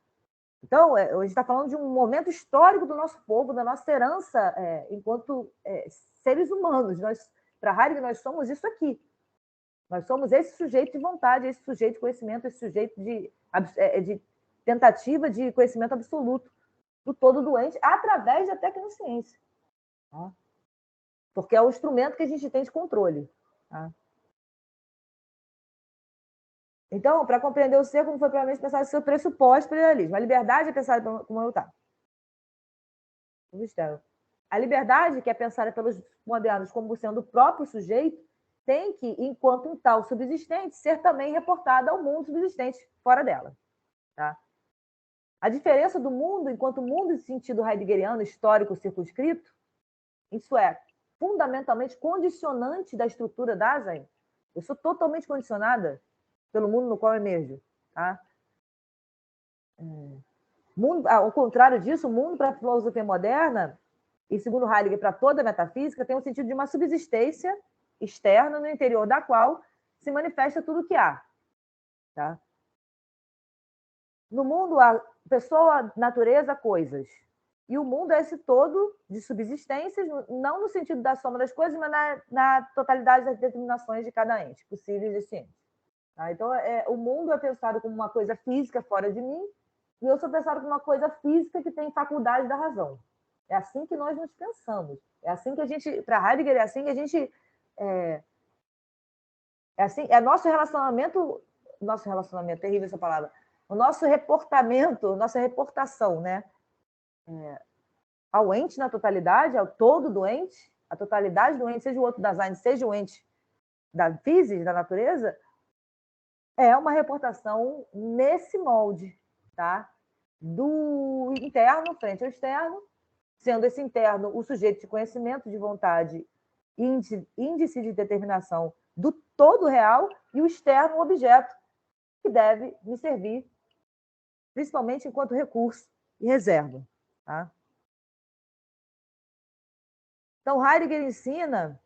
Speaker 1: Então, a gente está falando de um momento histórico do nosso povo, da nossa herança enquanto seres humanos. Para Heidegger, nós somos isso aqui. Nós somos esse sujeito de vontade, esse sujeito de conhecimento, esse sujeito de tentativa de conhecimento absoluto do todo doente através da tecnociência. Tá? Porque é o instrumento que a gente tem de controle. Tá? Então, para compreender o ser, como foi provavelmente pensado, seu pressuposto para o idealismo. A liberdade é pensada como eu tá. A liberdade, que é pensada pelos modernos como sendo o próprio sujeito, tem que, enquanto um tal subsistente, ser também reportada ao mundo subsistente fora dela. Tá? A diferença do mundo, enquanto mundo em sentido heideggeriano, histórico, circunscrito, isso é fundamentalmente condicionante da estrutura da Dasein. Eu sou totalmente condicionada pelo mundo no qual eu emerjo. Tá? Ao contrário disso, o mundo para a filosofia moderna, e segundo Heidegger, para toda a metafísica, tem o sentido de uma subsistência externa no interior da qual se manifesta tudo o que há. Tá? No mundo, há pessoa, natureza, coisas. E o mundo é esse todo de subsistências, não no sentido da soma das coisas, mas na totalidade das determinações de cada ente, possíveis desse ente. Tá? Então, o mundo é pensado como uma coisa física fora de mim, e eu sou pensado como uma coisa física que tem faculdade da razão. É assim que nós nos pensamos. É assim que a gente, para Heidegger, é assim que a gente... nosso relacionamento, terrível essa palavra, o nosso reportamento, nossa reportação, né? Ao ente na totalidade, ao todo do ente, a totalidade do ente, seja o outro Dasein, seja o ente da física, da natureza, é uma reportação nesse molde, tá? Do interno frente ao externo, sendo esse interno o sujeito de conhecimento, de vontade, índice de determinação do todo real, e o externo, o objeto, que deve me servir, principalmente enquanto recurso e reserva. Tá? Então, Heidegger ensina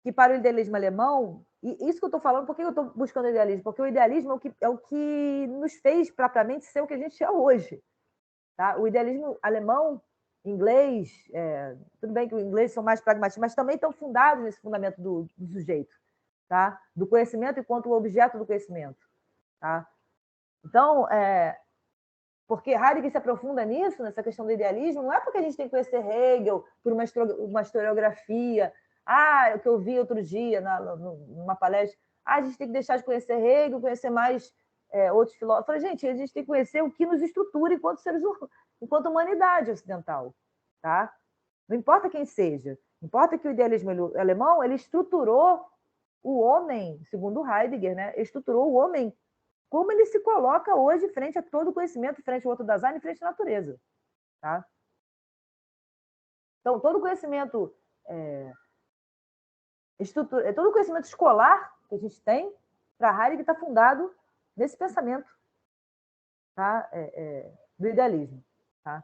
Speaker 1: que para o idealismo alemão, e isso que eu estou falando, por que eu estou buscando o idealismo? Porque o idealismo é o que nos fez propriamente ser o que a gente é hoje. Tá? O idealismo alemão, inglês, tudo bem que os ingleses são mais pragmatistas, mas também estão fundados nesse fundamento do sujeito, tá? Do conhecimento enquanto objeto do conhecimento. Tá? Então, porque Heidegger se aprofunda nisso, nessa questão do idealismo, não é porque a gente tem que conhecer Hegel por uma historiografia, o que eu vi outro dia numa palestra, a gente tem que deixar de conhecer Hegel, conhecer mais outros filósofos. Eu falei, gente, a gente tem que conhecer o que nos estrutura enquanto seres humanos, enquanto humanidade ocidental. Tá? Não importa quem seja, importa que o idealismo alemão ele estruturou o homem, segundo Heidegger, né? Estruturou o homem como ele se coloca hoje frente a todo o conhecimento, frente ao outro design, frente à natureza. Tá? Então, todo o conhecimento todo o conhecimento escolar que a gente tem, para Heidegger, está fundado nesse pensamento, tá? Do idealismo. Tá?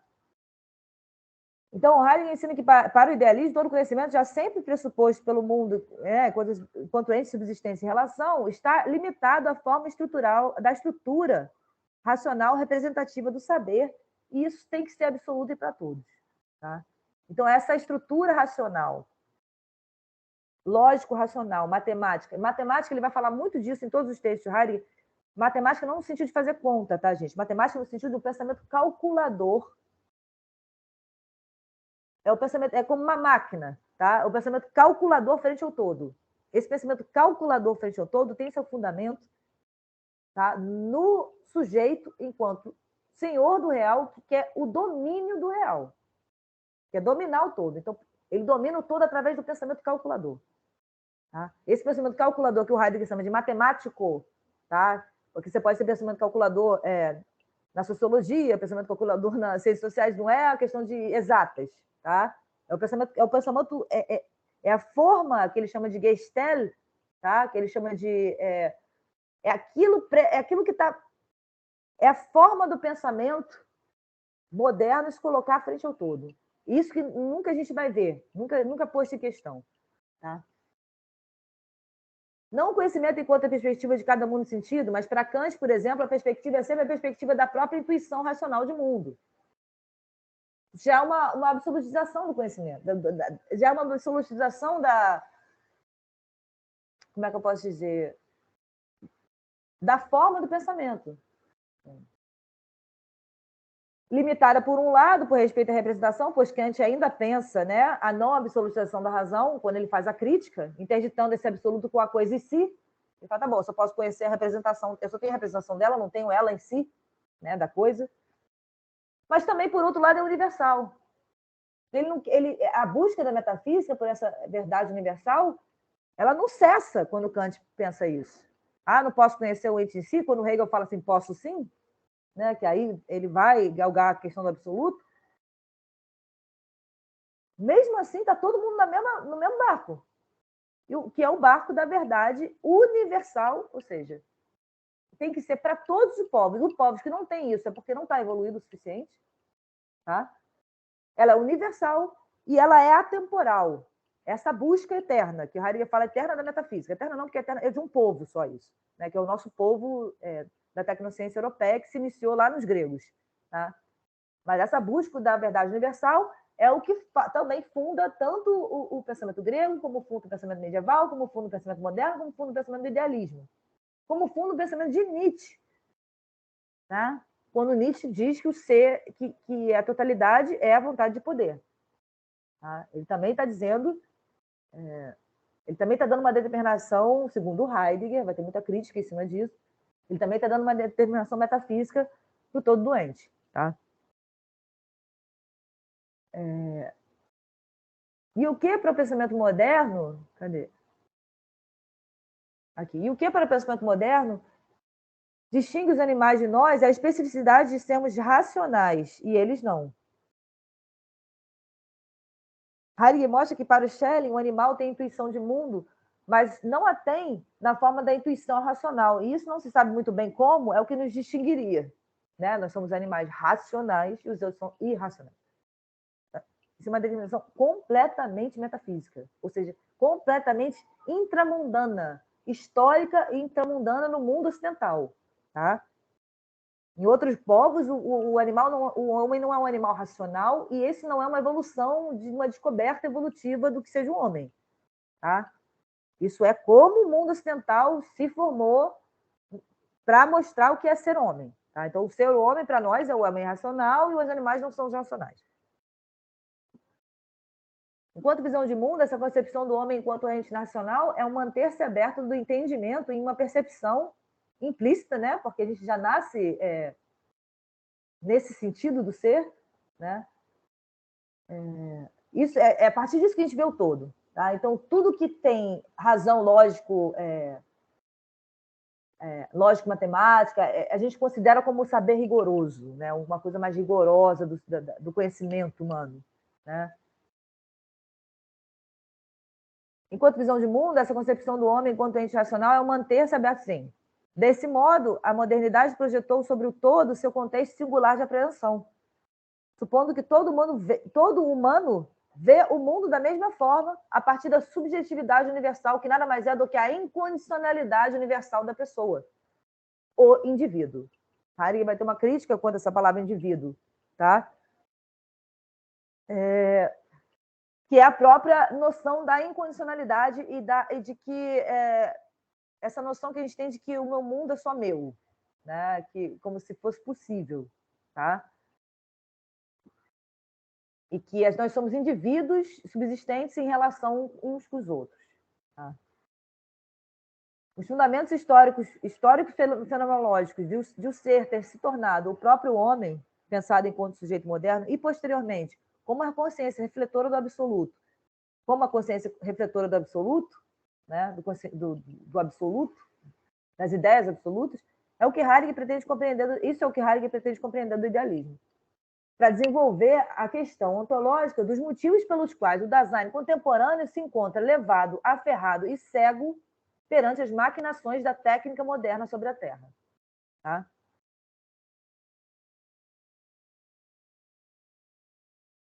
Speaker 1: Então, Heidegger ensina que para o idealismo, todo conhecimento já sempre pressuposto pelo mundo, enquanto ente, subsistência e relação, está limitado à forma estrutural, da estrutura racional representativa do saber, e isso tem que ser absoluto e para todos. Tá? Então, essa estrutura racional, lógico-racional, matemática. Matemática, ele vai falar muito disso em todos os textos de Heidegger. Matemática não no sentido de fazer conta, tá, gente? Matemática no sentido do pensamento calculador. O pensamento é como uma máquina, tá? O pensamento calculador frente ao todo. Esse pensamento calculador frente ao todo tem seu fundamento, tá? No sujeito enquanto senhor do real, que quer o domínio do real, quer dominar o todo. Então, ele domina o todo através do pensamento calculador. Tá? Esse pensamento calculador que o Heidegger chama de matemático, tá? Porque você pode ter pensamento calculador na sociologia, pensamento calculador nas ciências sociais, não é a questão de exatas, tá? É o pensamento é a forma que ele chama de Gestell, tá? Que ele chama de aquilo que está é a forma do pensamento moderno se colocar frente ao todo. Isso que nunca a gente vai ver, nunca posto em questão, tá? Não o conhecimento enquanto a perspectiva de cada mundo sentido, mas para Kant, por exemplo, a perspectiva é sempre a perspectiva da própria intuição racional de mundo. Já é uma absolutização do conhecimento, já é uma absolutização da... Como é que eu posso dizer? Da forma do pensamento. Limitada, por um lado, por respeito à representação, pois Kant ainda pensa, né, a não absolutização da razão, quando ele faz a crítica, interditando esse absoluto com a coisa em si. Ele fala, tá bom, eu só posso conhecer a representação, eu só tenho a representação dela, não tenho ela em si, né, da coisa. Mas também, por outro lado, é universal. A busca da metafísica por essa verdade universal, ela não cessa quando Kant pensa isso. Não posso conhecer o ente em si, quando Hegel fala assim, posso sim, né, que aí ele vai galgar a questão do absoluto. Mesmo assim, está todo mundo no mesmo barco, que é o barco da verdade universal, ou seja, tem que ser para todos os povos. Os povos que não têm isso é porque não está evoluído o suficiente. Tá? Ela é universal e ela é atemporal. Essa busca eterna, que Heidegger fala eterna da metafísica. Eterna não, porque eterna é de um povo só isso, né? Que é o nosso povo da tecnociência europeia, que se iniciou lá nos gregos. Tá? Mas essa busca da verdade universal é o que também funda tanto o pensamento grego, como funda o pensamento medieval, como funda o pensamento moderno, como funda o pensamento do idealismo. Como funda o pensamento de Nietzsche. Tá? Quando Nietzsche diz que o ser, que a totalidade é a vontade de poder. Tá? Ele também está dizendo... ele também está dando uma determinação, segundo Heidegger, vai ter muita crítica em cima disso, ele também está dando uma determinação metafísica para o todo doente. Tá? E o que para o pensamento moderno... Cadê? Aqui. E o que para o pensamento moderno distingue os animais de nós é a especificidade de sermos racionais, e eles não. Heidegger mostra que para o Schelling, o animal tem intuição de mundo mas não a tem na forma da intuição racional. E isso não se sabe muito bem como, é o que nos distinguiria. Né? Nós somos animais racionais e os outros são irracionais. Isso é uma definição completamente metafísica, ou seja, completamente intramundana, histórica e intramundana no mundo ocidental. Tá? Em outros povos, o homem não é um animal racional e esse não é uma evolução de uma descoberta evolutiva do que seja um homem. Tá? Isso é como o mundo ocidental se formou para mostrar o que é ser homem. Tá? Então, o ser homem, para nós, é o homem racional e os animais não são os racionais. Enquanto visão de mundo, essa concepção do homem enquanto ente nacional é um manter-se aberto do entendimento em uma percepção implícita, né? Porque a gente já nasce nesse sentido do ser, né? Isso é a partir disso que a gente vê o todo. Tá? Então, tudo que tem razão lógico matemática, a gente considera como saber rigoroso, né? Uma coisa mais rigorosa do conhecimento humano. Né? Enquanto visão de mundo, essa concepção do homem enquanto ente racional é o manter-se aberto, sim. Desse modo, a modernidade projetou sobre o todo seu contexto singular de apreensão, supondo que todo humano vê o mundo da mesma forma a partir da subjetividade universal, que nada mais é do que a incondicionalidade universal da pessoa, o indivíduo. Heidegger vai ter uma crítica quanto a essa palavra indivíduo, tá? Que é a própria noção da incondicionalidade e de que essa noção que a gente tem de que o meu mundo é só meu, né? Que, como se fosse possível, tá? E que nós somos indivíduos subsistentes em relação uns com os outros. Tá? Os fundamentos históricos fenomenológicos de o ser ter se tornado o próprio homem, pensado enquanto sujeito moderno, e posteriormente, como a consciência refletora do absoluto, como a consciência refletora do absoluto, né, do absoluto, das ideias absolutas, é o que Heidegger pretende compreender, isso é o que Heidegger pretende compreender do idealismo, para desenvolver a questão ontológica dos motivos pelos quais o Dasein contemporâneo se encontra levado, aferrado e cego perante as maquinações da técnica moderna sobre a Terra. Tá?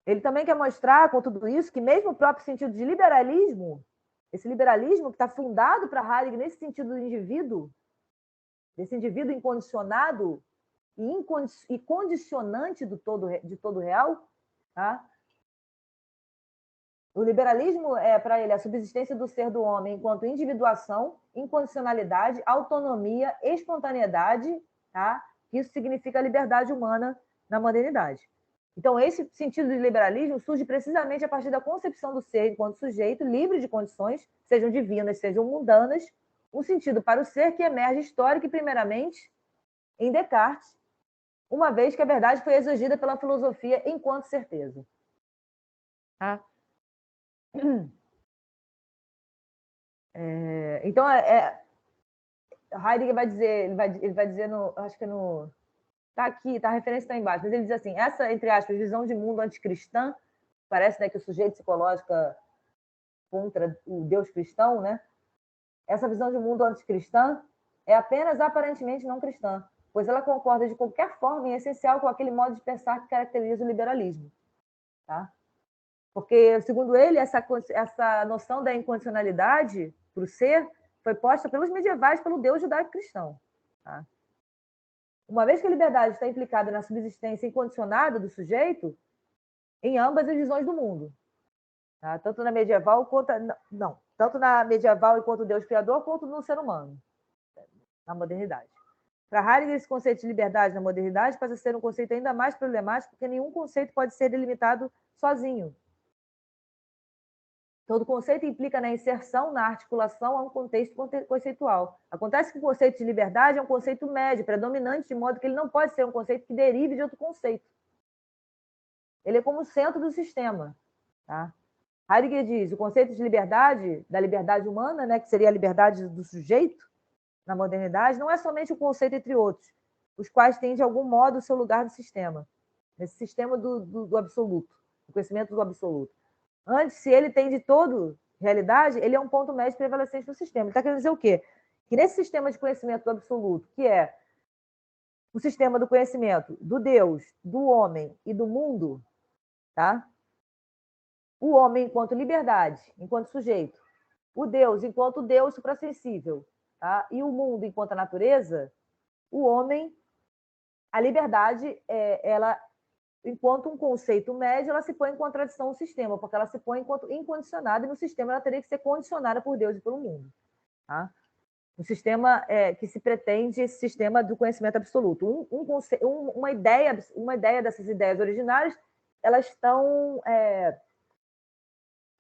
Speaker 1: Ele também quer mostrar, com tudo isso, que mesmo o próprio sentido de liberalismo, esse liberalismo que está fundado para Heidegger nesse sentido do indivíduo, desse indivíduo incondicionado e condicionante de todo real, tá? O liberalismo é, para ele, a subsistência do ser do homem enquanto individuação, incondicionalidade, autonomia, espontaneidade, tá? Isso significa a liberdade humana na modernidade. Então, esse sentido de liberalismo surge precisamente a partir da concepção do ser enquanto sujeito livre de condições, sejam divinas, sejam mundanas, um sentido para o ser que emerge histórico e primeiramente em Descartes, uma vez que a verdade foi exigida pela filosofia enquanto certeza. Tá? Então, Heidegger vai dizer, ele vai dizer acho que no... Está aqui, tá, a referência está embaixo, mas ele diz assim, essa, entre aspas, visão de mundo anticristã, parece, né, que o sujeito se coloca contra o Deus cristão, né? Essa visão de mundo anticristã é apenas aparentemente não cristã, pois ela concorda de qualquer forma em essencial com aquele modo de pensar que caracteriza o liberalismo. Tá? Porque, segundo ele, essa noção da incondicionalidade para o ser foi posta pelos medievais pelo Deus judaico-cristão. Tá? Uma vez que a liberdade está implicada na subsistência incondicionada do sujeito, em ambas as visões do mundo. Tá? Tanto na medieval quanto... Não, tanto na medieval enquanto Deus criador, quanto no ser humano, na modernidade. Para Heidegger, esse conceito de liberdade na modernidade passa a ser um conceito ainda mais problemático, porque nenhum conceito pode ser delimitado sozinho. Todo conceito implica na inserção, na articulação a um contexto conceitual. Acontece que o conceito de liberdade é um conceito médio, predominante, de modo que ele não pode ser um conceito que derive de outro conceito. Ele é como o centro do sistema. Tá? Heidegger diz, o conceito de liberdade, da liberdade humana, né, que seria a liberdade do sujeito na modernidade, não é somente um conceito entre outros, os quais têm, de algum modo, o seu lugar no sistema, nesse sistema do absoluto, do conhecimento do absoluto. Antes, se ele tem de todo, realidade, ele é um ponto médio prevalecente no sistema. Ele está querendo dizer o quê? Que nesse sistema de conhecimento do absoluto, que é o sistema do conhecimento do Deus, do homem e do mundo, tá? O homem enquanto liberdade, enquanto sujeito, o Deus enquanto Deus suprassensível, tá? E o mundo enquanto a natureza, o homem, a liberdade, ela, enquanto um conceito médio, ela se põe em contradição ao sistema, porque ela se põe enquanto incondicionada, e no sistema ela teria que ser condicionada por Deus e pelo mundo. Tá? Um sistema que se pretende esse sistema do conhecimento absoluto. Uma ideia dessas ideias originárias, elas estão,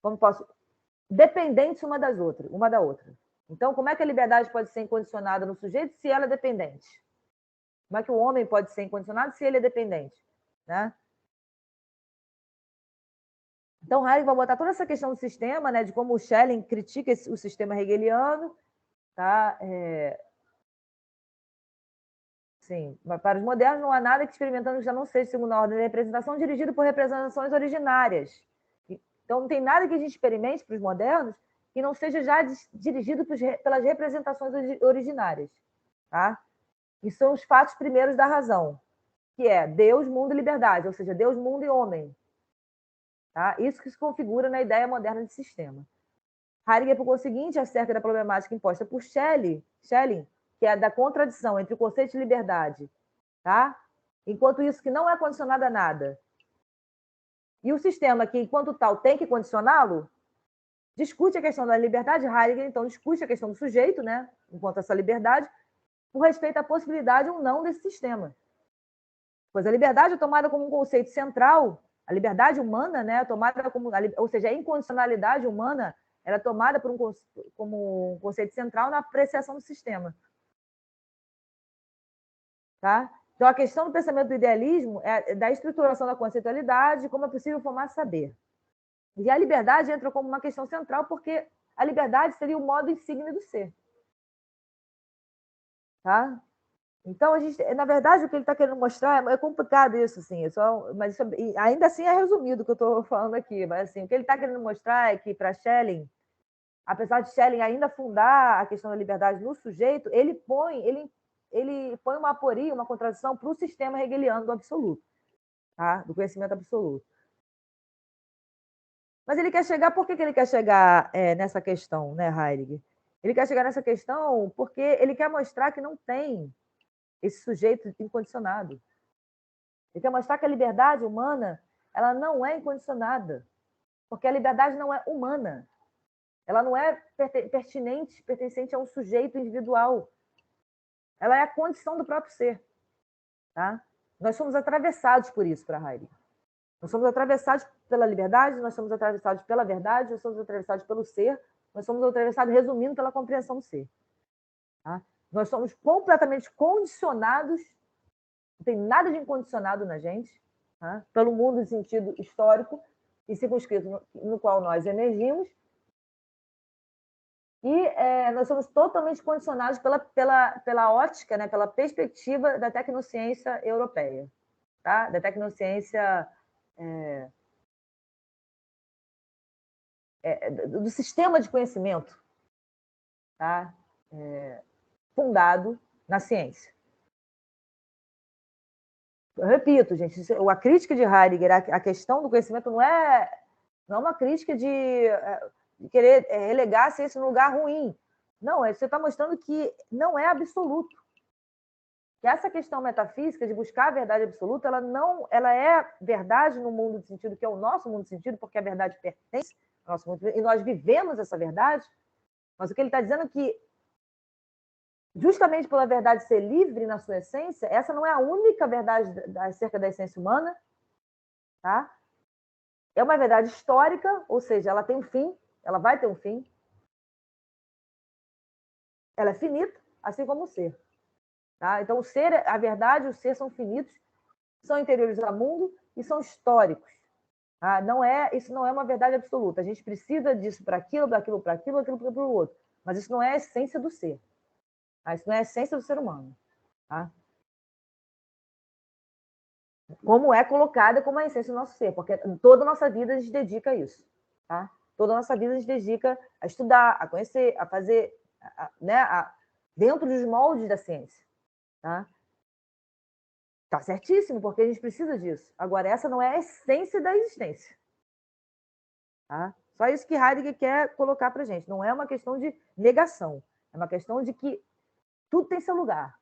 Speaker 1: como posso, dependentes uma da outra. Então, como é que a liberdade pode ser incondicionada no sujeito se ela é dependente? Como é que o homem pode ser incondicionado se ele é dependente? Né? Então, Heidegger vai botar toda essa questão do sistema, né, de como o Schelling critica o sistema hegeliano, tá? Sim, para os modernos não há nada que experimentando já não seja segundo a ordem da representação dirigido por representações originárias. Então, não tem nada que a gente experimente para os modernos que não seja já dirigido pelas representações originárias. Tá? E são os fatos primeiros da razão, que é Deus, mundo e liberdade, ou seja, Deus, mundo e homem. Tá? Isso que se configura na ideia moderna de sistema. Heidegger propôs o seguinte acerca da problemática imposta por Schelling, que é da contradição entre o conceito de liberdade, tá? Enquanto isso que não é condicionado a nada, e o sistema que, enquanto tal, tem que condicioná-lo, discute a questão da liberdade. Heidegger, então, discute a questão do sujeito, né? Enquanto essa liberdade, por respeito à possibilidade ou não desse sistema. Pois a liberdade é tomada como um conceito central, a liberdade humana, né, tomada como, ou seja, a incondicionalidade humana, era tomada como um conceito central na apreciação do sistema. Tá? Então, a questão do pensamento do idealismo é da estruturação da conceitualidade, como é possível formar saber. E a liberdade entra como uma questão central, porque a liberdade seria o modo insígne do ser. Tá? Então, na verdade, o que ele está querendo mostrar é complicado isso, assim, mas isso, ainda assim é resumido o que eu estou falando aqui, mas assim, o que ele está querendo mostrar é que, para Schelling, apesar de Schelling ainda fundar a questão da liberdade no sujeito, ele põe uma aporia, uma contradição para o sistema hegeliano do absoluto, tá? Do conhecimento absoluto. Mas ele quer chegar, por que ele quer chegar nessa questão, né, Heidegger? Ele quer chegar nessa questão porque ele quer mostrar que não tem esse sujeito incondicionado. Ele quer mostrar que a liberdade humana ela não é incondicionada, porque a liberdade não é humana. Ela não é pertencente a um sujeito individual. Ela é a condição do próprio ser. Tá? Nós somos atravessados por isso, para Heidegger. Nós somos atravessados pela liberdade, nós somos atravessados pela verdade, nós somos atravessados pelo ser, nós somos atravessados, resumindo, pela compreensão do ser. Tá? Nós somos completamente condicionados, não tem nada de incondicionado na gente, tá? Pelo mundo em sentido histórico e circunscrito no qual nós emergimos, e nós somos totalmente condicionados pela ótica, né, pela perspectiva da tecnociência europeia, tá? Da tecnociência do sistema de conhecimento, tá? Fundado na ciência. Eu repito, gente, a crítica de Heidegger, a questão do conhecimento não é uma crítica de querer relegar a ciência num lugar ruim. Não, você está mostrando que não é absoluto. Que essa questão metafísica de buscar a verdade absoluta, ela é verdade no mundo de sentido, que é o nosso mundo de sentido, porque a verdade pertence ao nosso mundo, e nós vivemos essa verdade. Mas o que ele está dizendo é que, justamente pela verdade ser livre na sua essência, essa não é a única verdade acerca da essência humana, tá? É uma verdade histórica, ou seja, ela tem um fim, ela vai ter um fim. Ela é finita, assim como o ser. Tá? Então, o ser, a verdade e o ser são finitos, são interiores ao mundo e são históricos. Tá? Isso não é uma verdade absoluta. A gente precisa disso para aquilo, daquilo para aquilo, aquilo para o outro. Mas isso não é a essência do ser. Tá? Isso não é a essência do ser humano. Tá? Como é colocada como a essência do nosso ser, porque toda a nossa vida a gente dedica a isso. Tá? toda a nossa vida a gente dedica a estudar, a conhecer, a fazer, né, dentro dos moldes da ciência. Tá? Tá certíssimo, porque a gente precisa disso. Agora, essa não é a essência da existência. Tá? Só isso que Heidegger quer colocar para a gente. Não é uma questão de negação, é uma questão de que tudo tem seu lugar.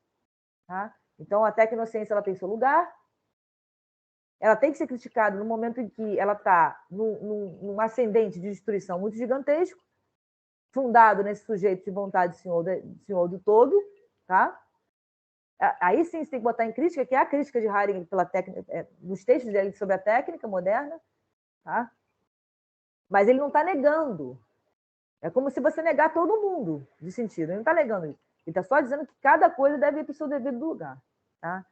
Speaker 1: Tá? Então, a tecnociência ela tem seu lugar, ela tem que ser criticada no momento em que ela está num ascendente de destruição muito gigantesco, fundado nesse sujeito de vontade senhor do todo, tá? Aí sim você tem que botar em crítica, que é a crítica de Heidegger pela técnica, nos textos dele sobre a técnica moderna, tá? Mas ele não está negando. É como se você negar todo mundo de sentido. Ele não está negando isso. Ele está só dizendo que cada coisa deve ir para o seu devido lugar. Tá?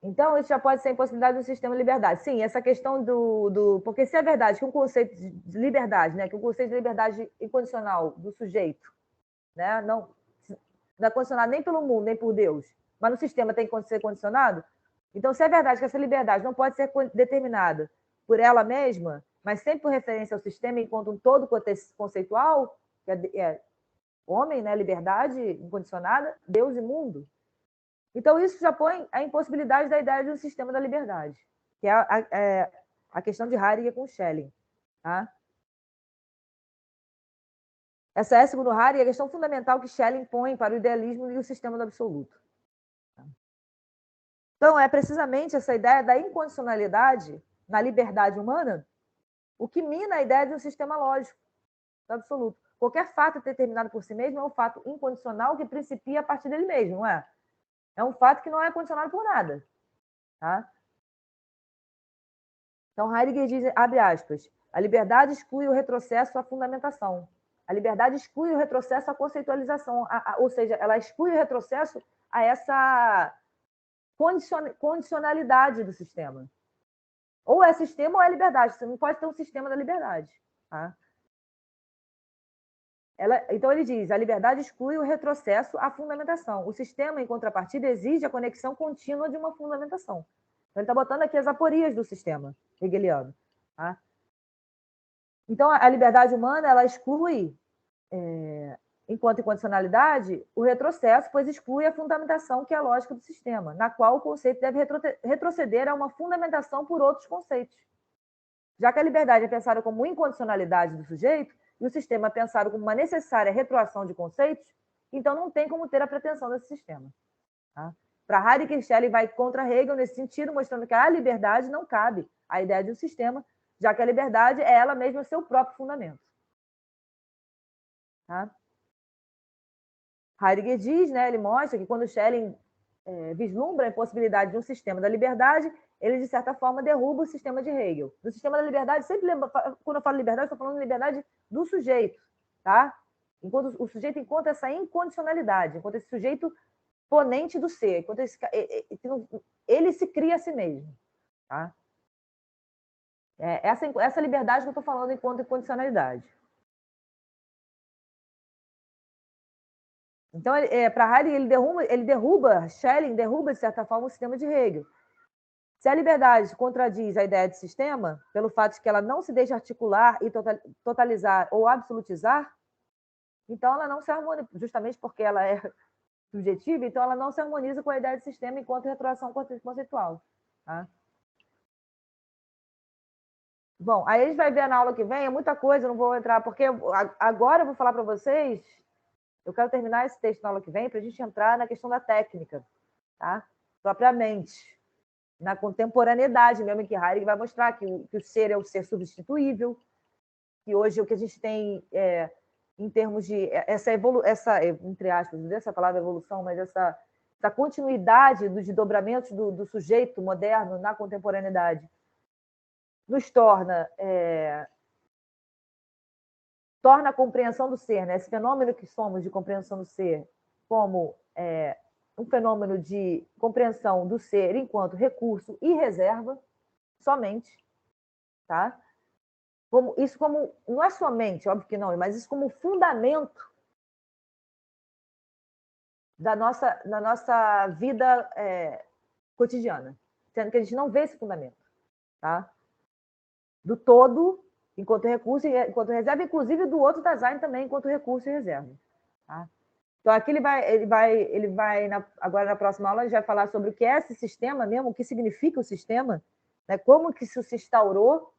Speaker 1: Então, isso já pode ser a impossibilidade do sistema de liberdade. Sim, essa questão Porque se é verdade que um conceito de liberdade, né, que o conceito de liberdade incondicional do sujeito, né, não é condicionado nem pelo mundo, nem por Deus, mas no sistema tem que ser condicionado, então, se é verdade que essa liberdade não pode ser determinada por ela mesma, mas sempre por referência ao sistema enquanto um todo conceitual, que é homem, né, liberdade incondicionada, Deus e mundo, então, isso já põe a impossibilidade da ideia de um sistema da liberdade, que é a questão de Heidegger com Schelling. Tá? Essa é, segundo Heidegger, a questão fundamental que Schelling põe para o idealismo e o sistema do absoluto. Então, é precisamente essa ideia da incondicionalidade na liberdade humana o que mina a ideia de um sistema lógico do absoluto. Qualquer fato determinado por si mesmo é um fato incondicional que principia a partir dele mesmo, não é? É um fato que não é condicionado por nada. Tá? Então, Heidegger diz, abre aspas, a liberdade exclui o retrocesso à fundamentação. A liberdade exclui o retrocesso à conceitualização, ou seja, ela exclui o retrocesso a essa condicionalidade do sistema. Ou é sistema ou é liberdade. Você não pode ter um sistema da liberdade. Tá? Então, ele diz, a liberdade exclui o retrocesso à fundamentação. O sistema, em contrapartida, exige a conexão contínua de uma fundamentação. Então, ele está botando aqui as aporias do sistema hegeliano. Tá? Então, a liberdade humana ela exclui, enquanto incondicionalidade, o retrocesso, pois exclui a fundamentação, que é a lógica do sistema, na qual o conceito deve retroceder a uma fundamentação por outros conceitos. Já que a liberdade é pensada como incondicionalidade do sujeito, e o sistema é pensado como uma necessária retroação de conceitos, então não tem como ter a pretensão desse sistema. Tá? Para Heidegger, Schelling vai contra Hegel nesse sentido, mostrando que a liberdade não cabe à ideia de um sistema, já que a liberdade é ela mesma seu próprio fundamento. Tá? Heidegger diz, né, ele mostra que quando Schelling vislumbra a impossibilidade de um sistema da liberdade, ele, de certa forma, derruba o sistema de Hegel. No sistema da liberdade, sempre lembra, quando eu falo liberdade, estou falando de liberdade do sujeito, tá? Enquanto o sujeito encontra essa incondicionalidade, enquanto esse sujeito ponente do ser, enquanto ele se cria a si mesmo, tá? Essa liberdade que eu estou falando enquanto incondicionalidade. Então, para Heidegger, ele derruba, Schelling derruba, de certa forma, o sistema de Hegel. Se a liberdade contradiz a ideia de sistema, pelo fato de que ela não se deixa articular e totalizar ou absolutizar, então ela não se harmoniza, justamente porque ela é subjetiva, então ela não se harmoniza com a ideia de sistema enquanto retroação conceitual. Tá? Bom, aí a gente vai ver na aula que vem, é muita coisa, eu não vou entrar, porque agora eu vou falar para vocês, eu quero terminar esse texto na aula que vem para a gente entrar na questão da técnica, tá? Propriamente. Na contemporaneidade mesmo, em que Heidegger vai mostrar que o ser é o ser substituível, que hoje o que a gente tem em termos de essa entre aspas, essa palavra evolução, mas essa continuidade dos desdobramentos do sujeito moderno na contemporaneidade nos torna a compreensão do ser, né? Esse fenômeno que somos de compreensão do ser, como um fenômeno de compreensão do ser enquanto recurso e reserva, somente, tá? Isso como não é somente, óbvio que não, mas isso como fundamento da nossa vida cotidiana, sendo que a gente não vê esse fundamento, tá? do todo enquanto recurso e enquanto reserva, inclusive do outro Dasein também enquanto recurso e reserva. Tá? Então, aqui agora na próxima aula, ele vai falar sobre o que é esse sistema mesmo, o que significa o sistema, né? Como que isso se instaurou,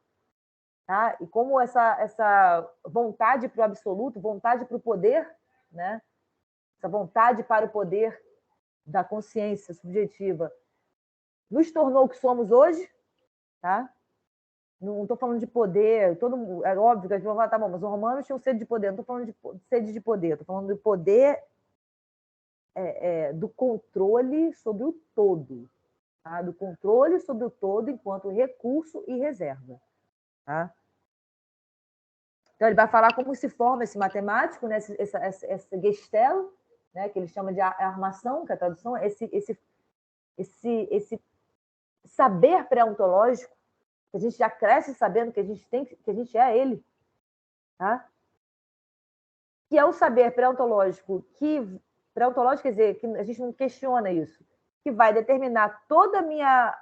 Speaker 1: tá? E como essa vontade para o absoluto, vontade para o poder, né? Essa vontade para o poder da consciência subjetiva nos tornou o que somos hoje, tá? Não estou falando de poder, é óbvio que a gente vai falar, tá bom, mas os romanos tinham sede de poder, não estou falando de sede de poder, estou falando de poder do controle sobre o todo, tá? Do controle sobre o todo enquanto recurso e reserva. Tá? Então, ele vai falar como se forma esse matemático, né? esse gestelo, né? Que ele chama de armação, que é a tradução, esse saber pré-ontológico, que a gente já cresce sabendo que a gente é ele, tá? Que é o saber pré-ontológico pré-ontológico quer dizer que a gente não questiona isso, que vai determinar toda a minha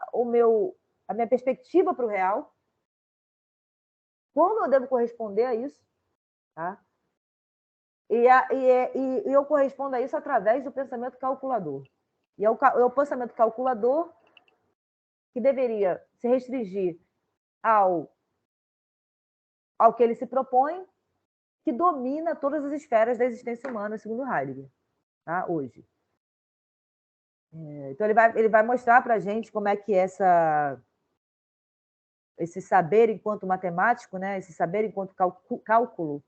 Speaker 1: perspectiva para o real, como eu devo corresponder a isso, tá? E eu correspondo a isso através do pensamento calculador. E é o pensamento calculador que deveria se restringir ao que ele se propõe, que domina todas as esferas da existência humana, segundo Heidegger, tá? Hoje. Então, ele vai mostrar para a gente como é que esse saber enquanto matemático, né? Esse saber enquanto cálculo,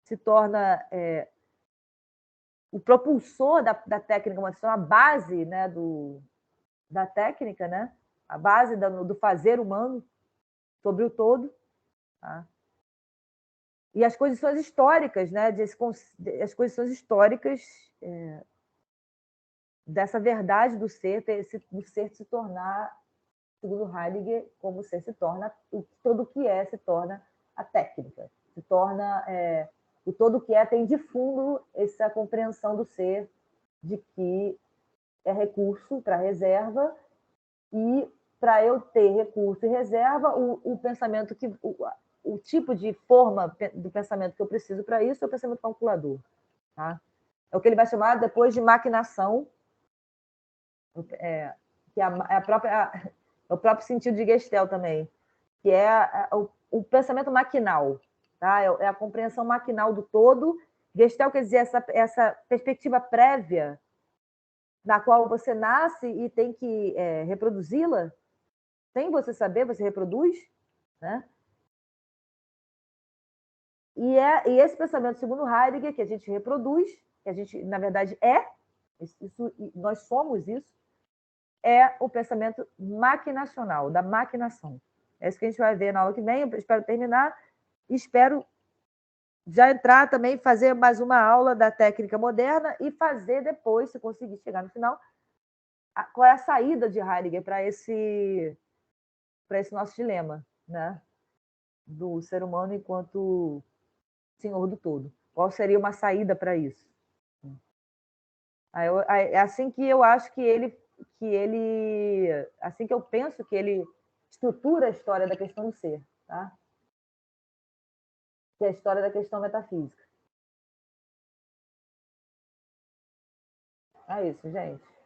Speaker 1: se torna o propulsor da técnica humana, a base, né, da técnica, né? A base do fazer humano sobre o todo. Tá? E as condições históricas, né? As condições históricas dessa verdade do ser se tornar, segundo Heidegger, como o ser se torna, todo o que é se torna a técnica, se torna o todo o que é tem de fundo essa compreensão do ser de que é recurso para reserva e para eu ter recurso e reserva, o pensamento o tipo de forma do pensamento que eu preciso para isso é o pensamento calculador, tá? É o que ele vai chamar depois de maquinação, que é o próprio sentido de Gestell também, que é o pensamento maquinal, tá? É a compreensão maquinal do todo. Gestell quer dizer essa perspectiva prévia na qual você nasce e tem que reproduzi-la, sem você saber, você reproduz, né? E esse pensamento, segundo Heidegger, que a gente reproduz, que a gente, na verdade, nós somos isso, é o pensamento maquinacional, da maquinação. É isso que a gente vai ver na aula que vem. Eu espero terminar e espero já entrar também, fazer mais uma aula da técnica moderna e fazer depois, se conseguir chegar no final, qual é a saída de Heidegger para esse nosso dilema, né? Do ser humano enquanto senhor do todo. Qual seria uma saída para isso? É assim que eu acho assim que eu penso que ele estrutura a história da questão do ser, tá? Que é a história da questão metafísica. É isso, gente.